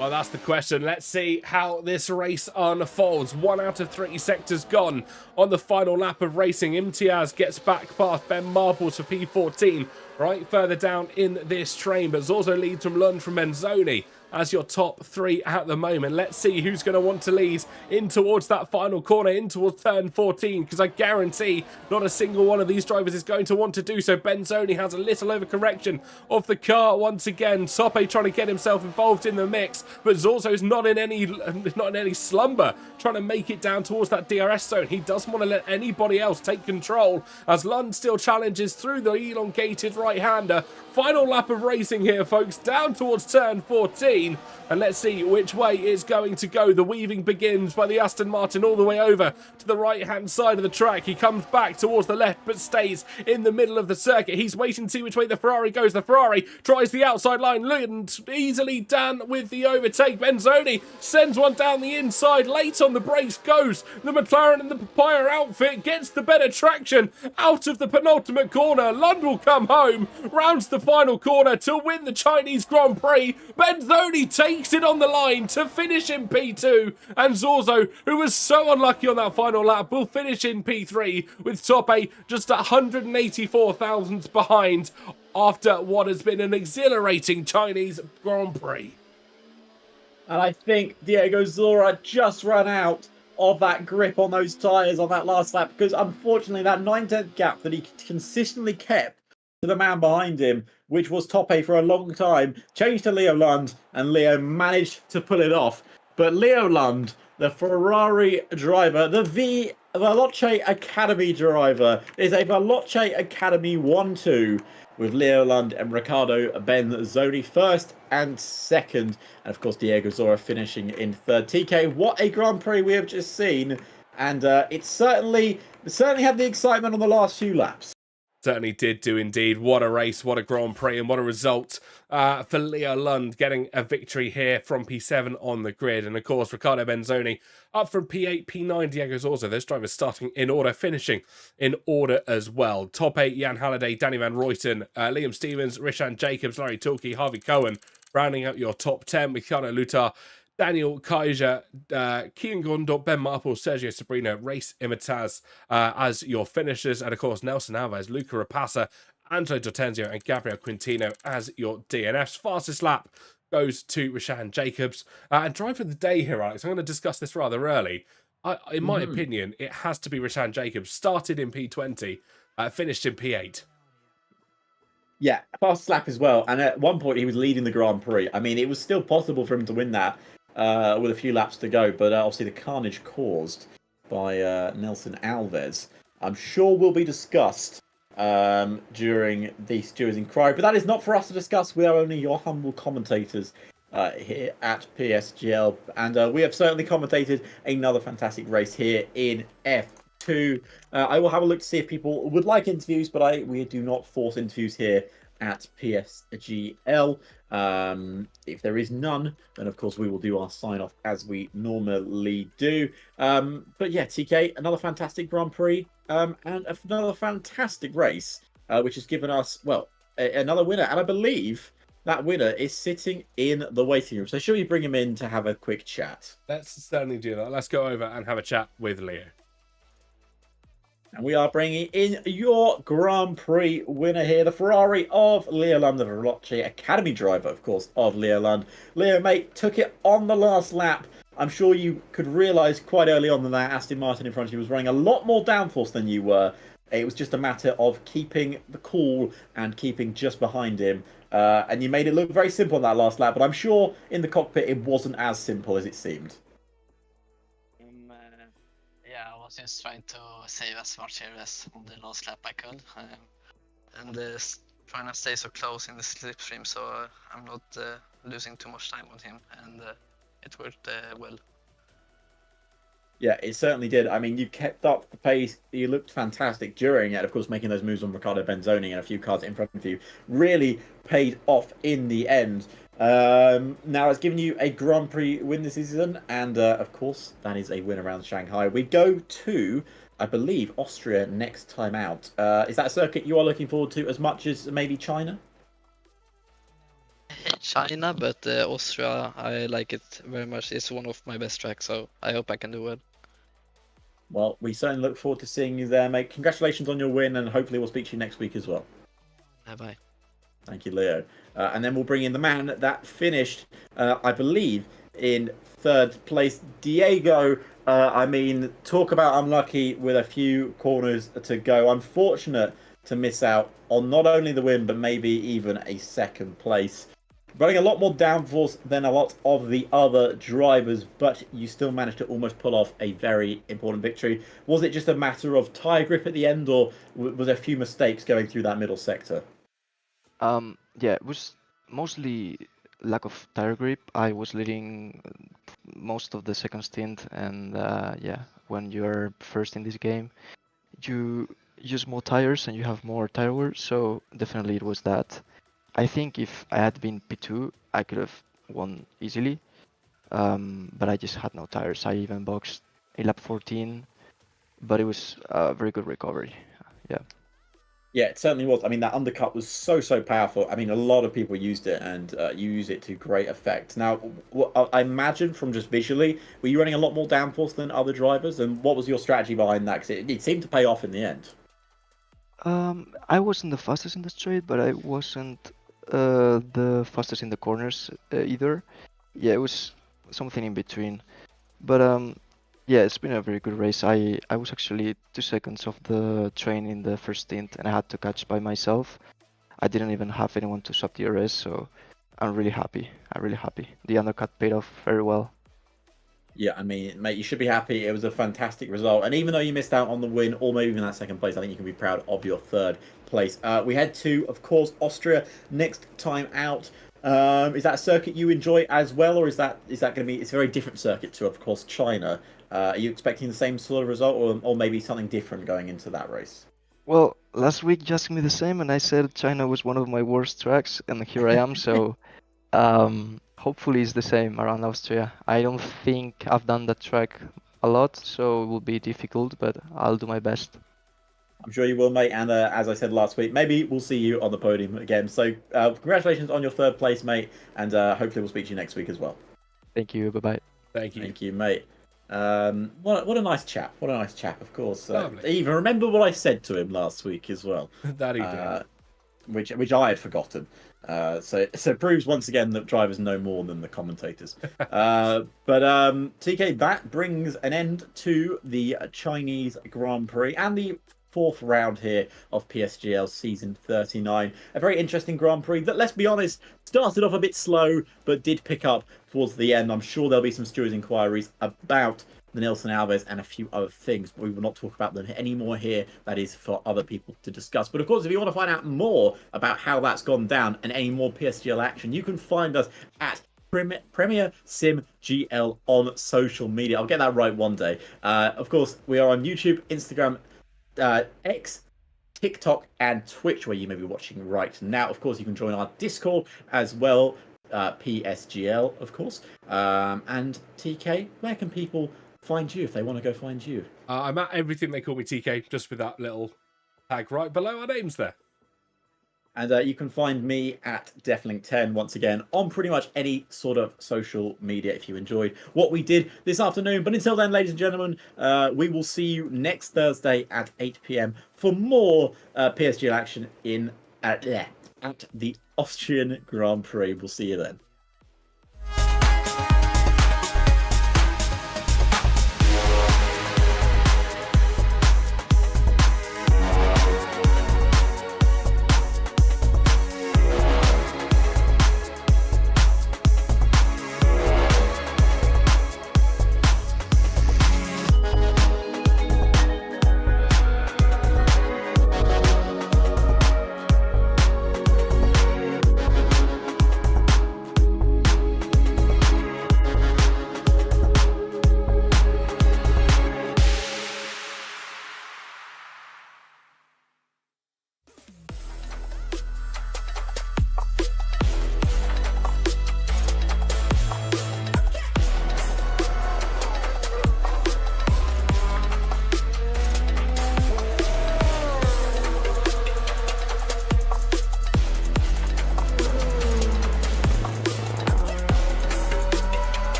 Well, that's the question. Let's see how this race unfolds. 1 out of 3 sectors gone on the final lap of racing. Imtiaz gets back past Ben Marbles for P14, right further down in this train. But Zorzo leads from Lund from Benzoni as your top 3 at the moment. Let's see who's going to want to lead in towards that final corner, in towards turn 14, because I guarantee not a single one of these drivers is going to want to do so. Benzoni has a little overcorrection of the car once again. Tope trying to get himself involved in the mix, but Zorzo's not in any slumber, trying to make it down towards that DRS zone. He doesn't want to let anybody else take control, as Lund still challenges through the elongated right-hander. Final lap of racing here, folks, down towards turn 14. And let's see which way it's going to go. The weaving begins by the Aston Martin all the way over to the right-hand side of the track. He comes back towards the left, but stays in the middle of the circuit. He's waiting to see which way the Ferrari goes. The Ferrari tries the outside line. Lund easily done with the overtake. Benzoni sends one down the inside. Late on the brakes goes the McLaren, and the Papaya outfit gets the better traction out of the penultimate corner. Lund will come home, rounds the final corner to win the Chinese Grand Prix. Benzoni takes it on the line to finish in P2, and Zorzo, who was so unlucky on that final lap, will finish in P3 with Tope just 184 thousandths behind after what has been an exhilarating Chinese Grand Prix. And I think Diego Zora just ran out of that grip on those tyres on that last lap, because unfortunately that 9/10 gap that he consistently kept to the man behind him, which was Tope for a long time, changed to Leo Lund, and Leo managed to pull it off. But Leo Lund, the Ferrari driver, the Veloce Academy driver, is a Veloce Academy 1-2 with Leo Lund and Riccardo Benzoni first and second, and of course Diego Zora finishing in third. TK, what a Grand Prix we have just seen, and it certainly had the excitement on the last few laps. Certainly did do indeed. What a race, what a Grand Prix, and what a result for Leo Lund getting a victory here from P7 on the grid. And of course, Riccardo Benzoni up from P8, P9, Diego Zorzo. Those drivers starting in order, finishing in order as well. Top 8, Jan Halliday, Danny Van Rooyen, Liam Stevens, Rishan Jacobs, Larry Torkey, Harvey Cohen, rounding out your top 10 with Ricardo Lutar, Daniel Kaiser, Kian Gondor, Ben Marple, Sergio Sabrina, Race Imitaz as your finishers. And of course, Nelson Alves, Luca Rapassa, Angelo Dortenzio, and Gabriel Quintino as your DNFs. Fastest lap goes to Rishan Jacobs. And driver of the day here, Alex. I'm going to discuss this rather early. In my opinion, it has to be Rishan Jacobs. Started in P20, finished in P8. Yeah, fast lap as well. And at one point, he was leading the Grand Prix. I mean, it was still possible for him to win that with a few laps to go. But obviously, the carnage caused by Nelson Alves, I'm sure will be discussed during the Stewards' inquiry. But that is not for us to discuss. We are only your humble commentators here at PSGL. And we have certainly commentated another fantastic race here in F2. I will have a look to see if people would like interviews, but we do not force interviews here at PSGL. If there is none, then of course we will do our sign off as we normally do. But yeah, TK, another fantastic Grand Prix and another fantastic race, which has given us, well, another winner. And I believe that winner is sitting in the waiting room. So should we bring him in to have a quick chat? Let's certainly do that. Let's go over and have a chat with Leo. And we are bringing in your Grand Prix winner here, the Ferrari of Leo Lund, the Veloce Academy driver, of course, of Leo Lund. Leo, mate, took it on the last lap. I'm sure you could realise quite early on that Aston Martin in front of you was running a lot more downforce than you were. It was just a matter of keeping the cool and keeping just behind him. And you made it look very simple on that last lap, but I'm sure in the cockpit it wasn't as simple as it seemed. Yeah, I was just trying to save as much air as on the last lap I could, and trying to stay so close in the slipstream so I'm not losing too much time on him, and it worked well. Yeah, it certainly did. I mean, you kept up the pace. You looked fantastic during it. Of course, making those moves on Ricardo Benzoni and a few cars in front of you really paid off in the end. Now, it's given you a Grand Prix win this season, and of course, that is a win around Shanghai. We go to, I believe, Austria next time out. Is that a circuit you are looking forward to as much as maybe China? I hate China, but Austria, I like it very much. It's one of my best tracks, so I hope I can do well. Well, we certainly look forward to seeing you there, mate. Congratulations on your win, and hopefully we'll speak to you next week as well. Bye-bye. Thank you, Leo. And then we'll bring in the man that finished, I believe, in third place, Diego. I mean, talk about unlucky with a few corners to go. Unfortunate to miss out on not only the win, but maybe even a second place. Running a lot more downforce than a lot of the other drivers, but you still managed to almost pull off a very important victory. Was it just a matter of tyre grip at the end, or was there a few mistakes going through that middle sector? Yeah, it was mostly lack of tire grip. I was leading most of the second stint, and yeah, when you're first in this game, you use more tires and you have more tire wear. So definitely it was that. I think if I had been P2, I could have won easily, but I just had no tires. I even boxed in lap 14, but it was a very good recovery. Yeah. Yeah, it certainly was. I mean, that undercut was so powerful. I mean, a lot of people used it, and you use it to great effect. Now, I imagine from just visually, were you running a lot more downforce than other drivers? And what was your strategy behind that? Because it seemed to pay off in the end. I wasn't the fastest in the straight, but I wasn't the fastest in the corners either. Yeah, it was something in between. But yeah, it's been a very good race. I was actually 2 seconds off the train in the first stint, and I had to catch by myself. I didn't even have anyone to swap the RS, so I'm really happy. I'm really happy. The undercut paid off very well. Yeah, I mean, mate, you should be happy. It was a fantastic result. And even though you missed out on the win, or maybe even that second place, I think you can be proud of your third place. We head to, of course, Austria next time out. Is that a circuit you enjoy as well, or is that going to be? It's a very different circuit to, of course, China. Are you expecting the same sort of result, or maybe something different going into that race? Well, last week you asked me the same, and I said China was one of my worst tracks, and here I am. So hopefully it's the same around Austria. I don't think I've done that track a lot, so it will be difficult, but I'll do my best. I'm sure you will, mate. And as I said last week, maybe we'll see you on the podium again. So congratulations on your third place, mate. And hopefully we'll speak to you next week as well. Thank you. Bye-bye. Thank you. Thank you, mate. What a nice chap. What a nice chap, of course. Lovely. Even remember what I said to him last week as well. That he did. Which I had forgotten. So it proves once again that drivers know more than the commentators. But TK, that brings an end to the Chinese Grand Prix and the fourth round here of PSGL season 39. A very interesting Grand Prix that, let's be honest, started off a bit slow but did pick up towards the end. I'm sure there'll be some stewards' inquiries about the Nelson Alves and a few other things, but we will not talk about them anymore here. That is for other people to discuss. But of course, if you want to find out more about how that's gone down and any more PSGL action, you can find us at Premier Sim GL on social media. I'll get that right one day. Of course, we are on YouTube, Instagram, X, TikTok, and Twitch, where you may be watching right now. Of course, you can join our Discord as well, PSGL, of course. And TK, where can people find you if they want to go find you? I'm at everything they call me TK, just with that little tag right below our names there. And you can find me at Deflink10 once again on pretty much any sort of social media if you enjoyed what we did this afternoon. But until then, ladies and gentlemen, we will see you next Thursday at 8 p.m. for more PSGL action at the Austrian Grand Prix. We'll see you then.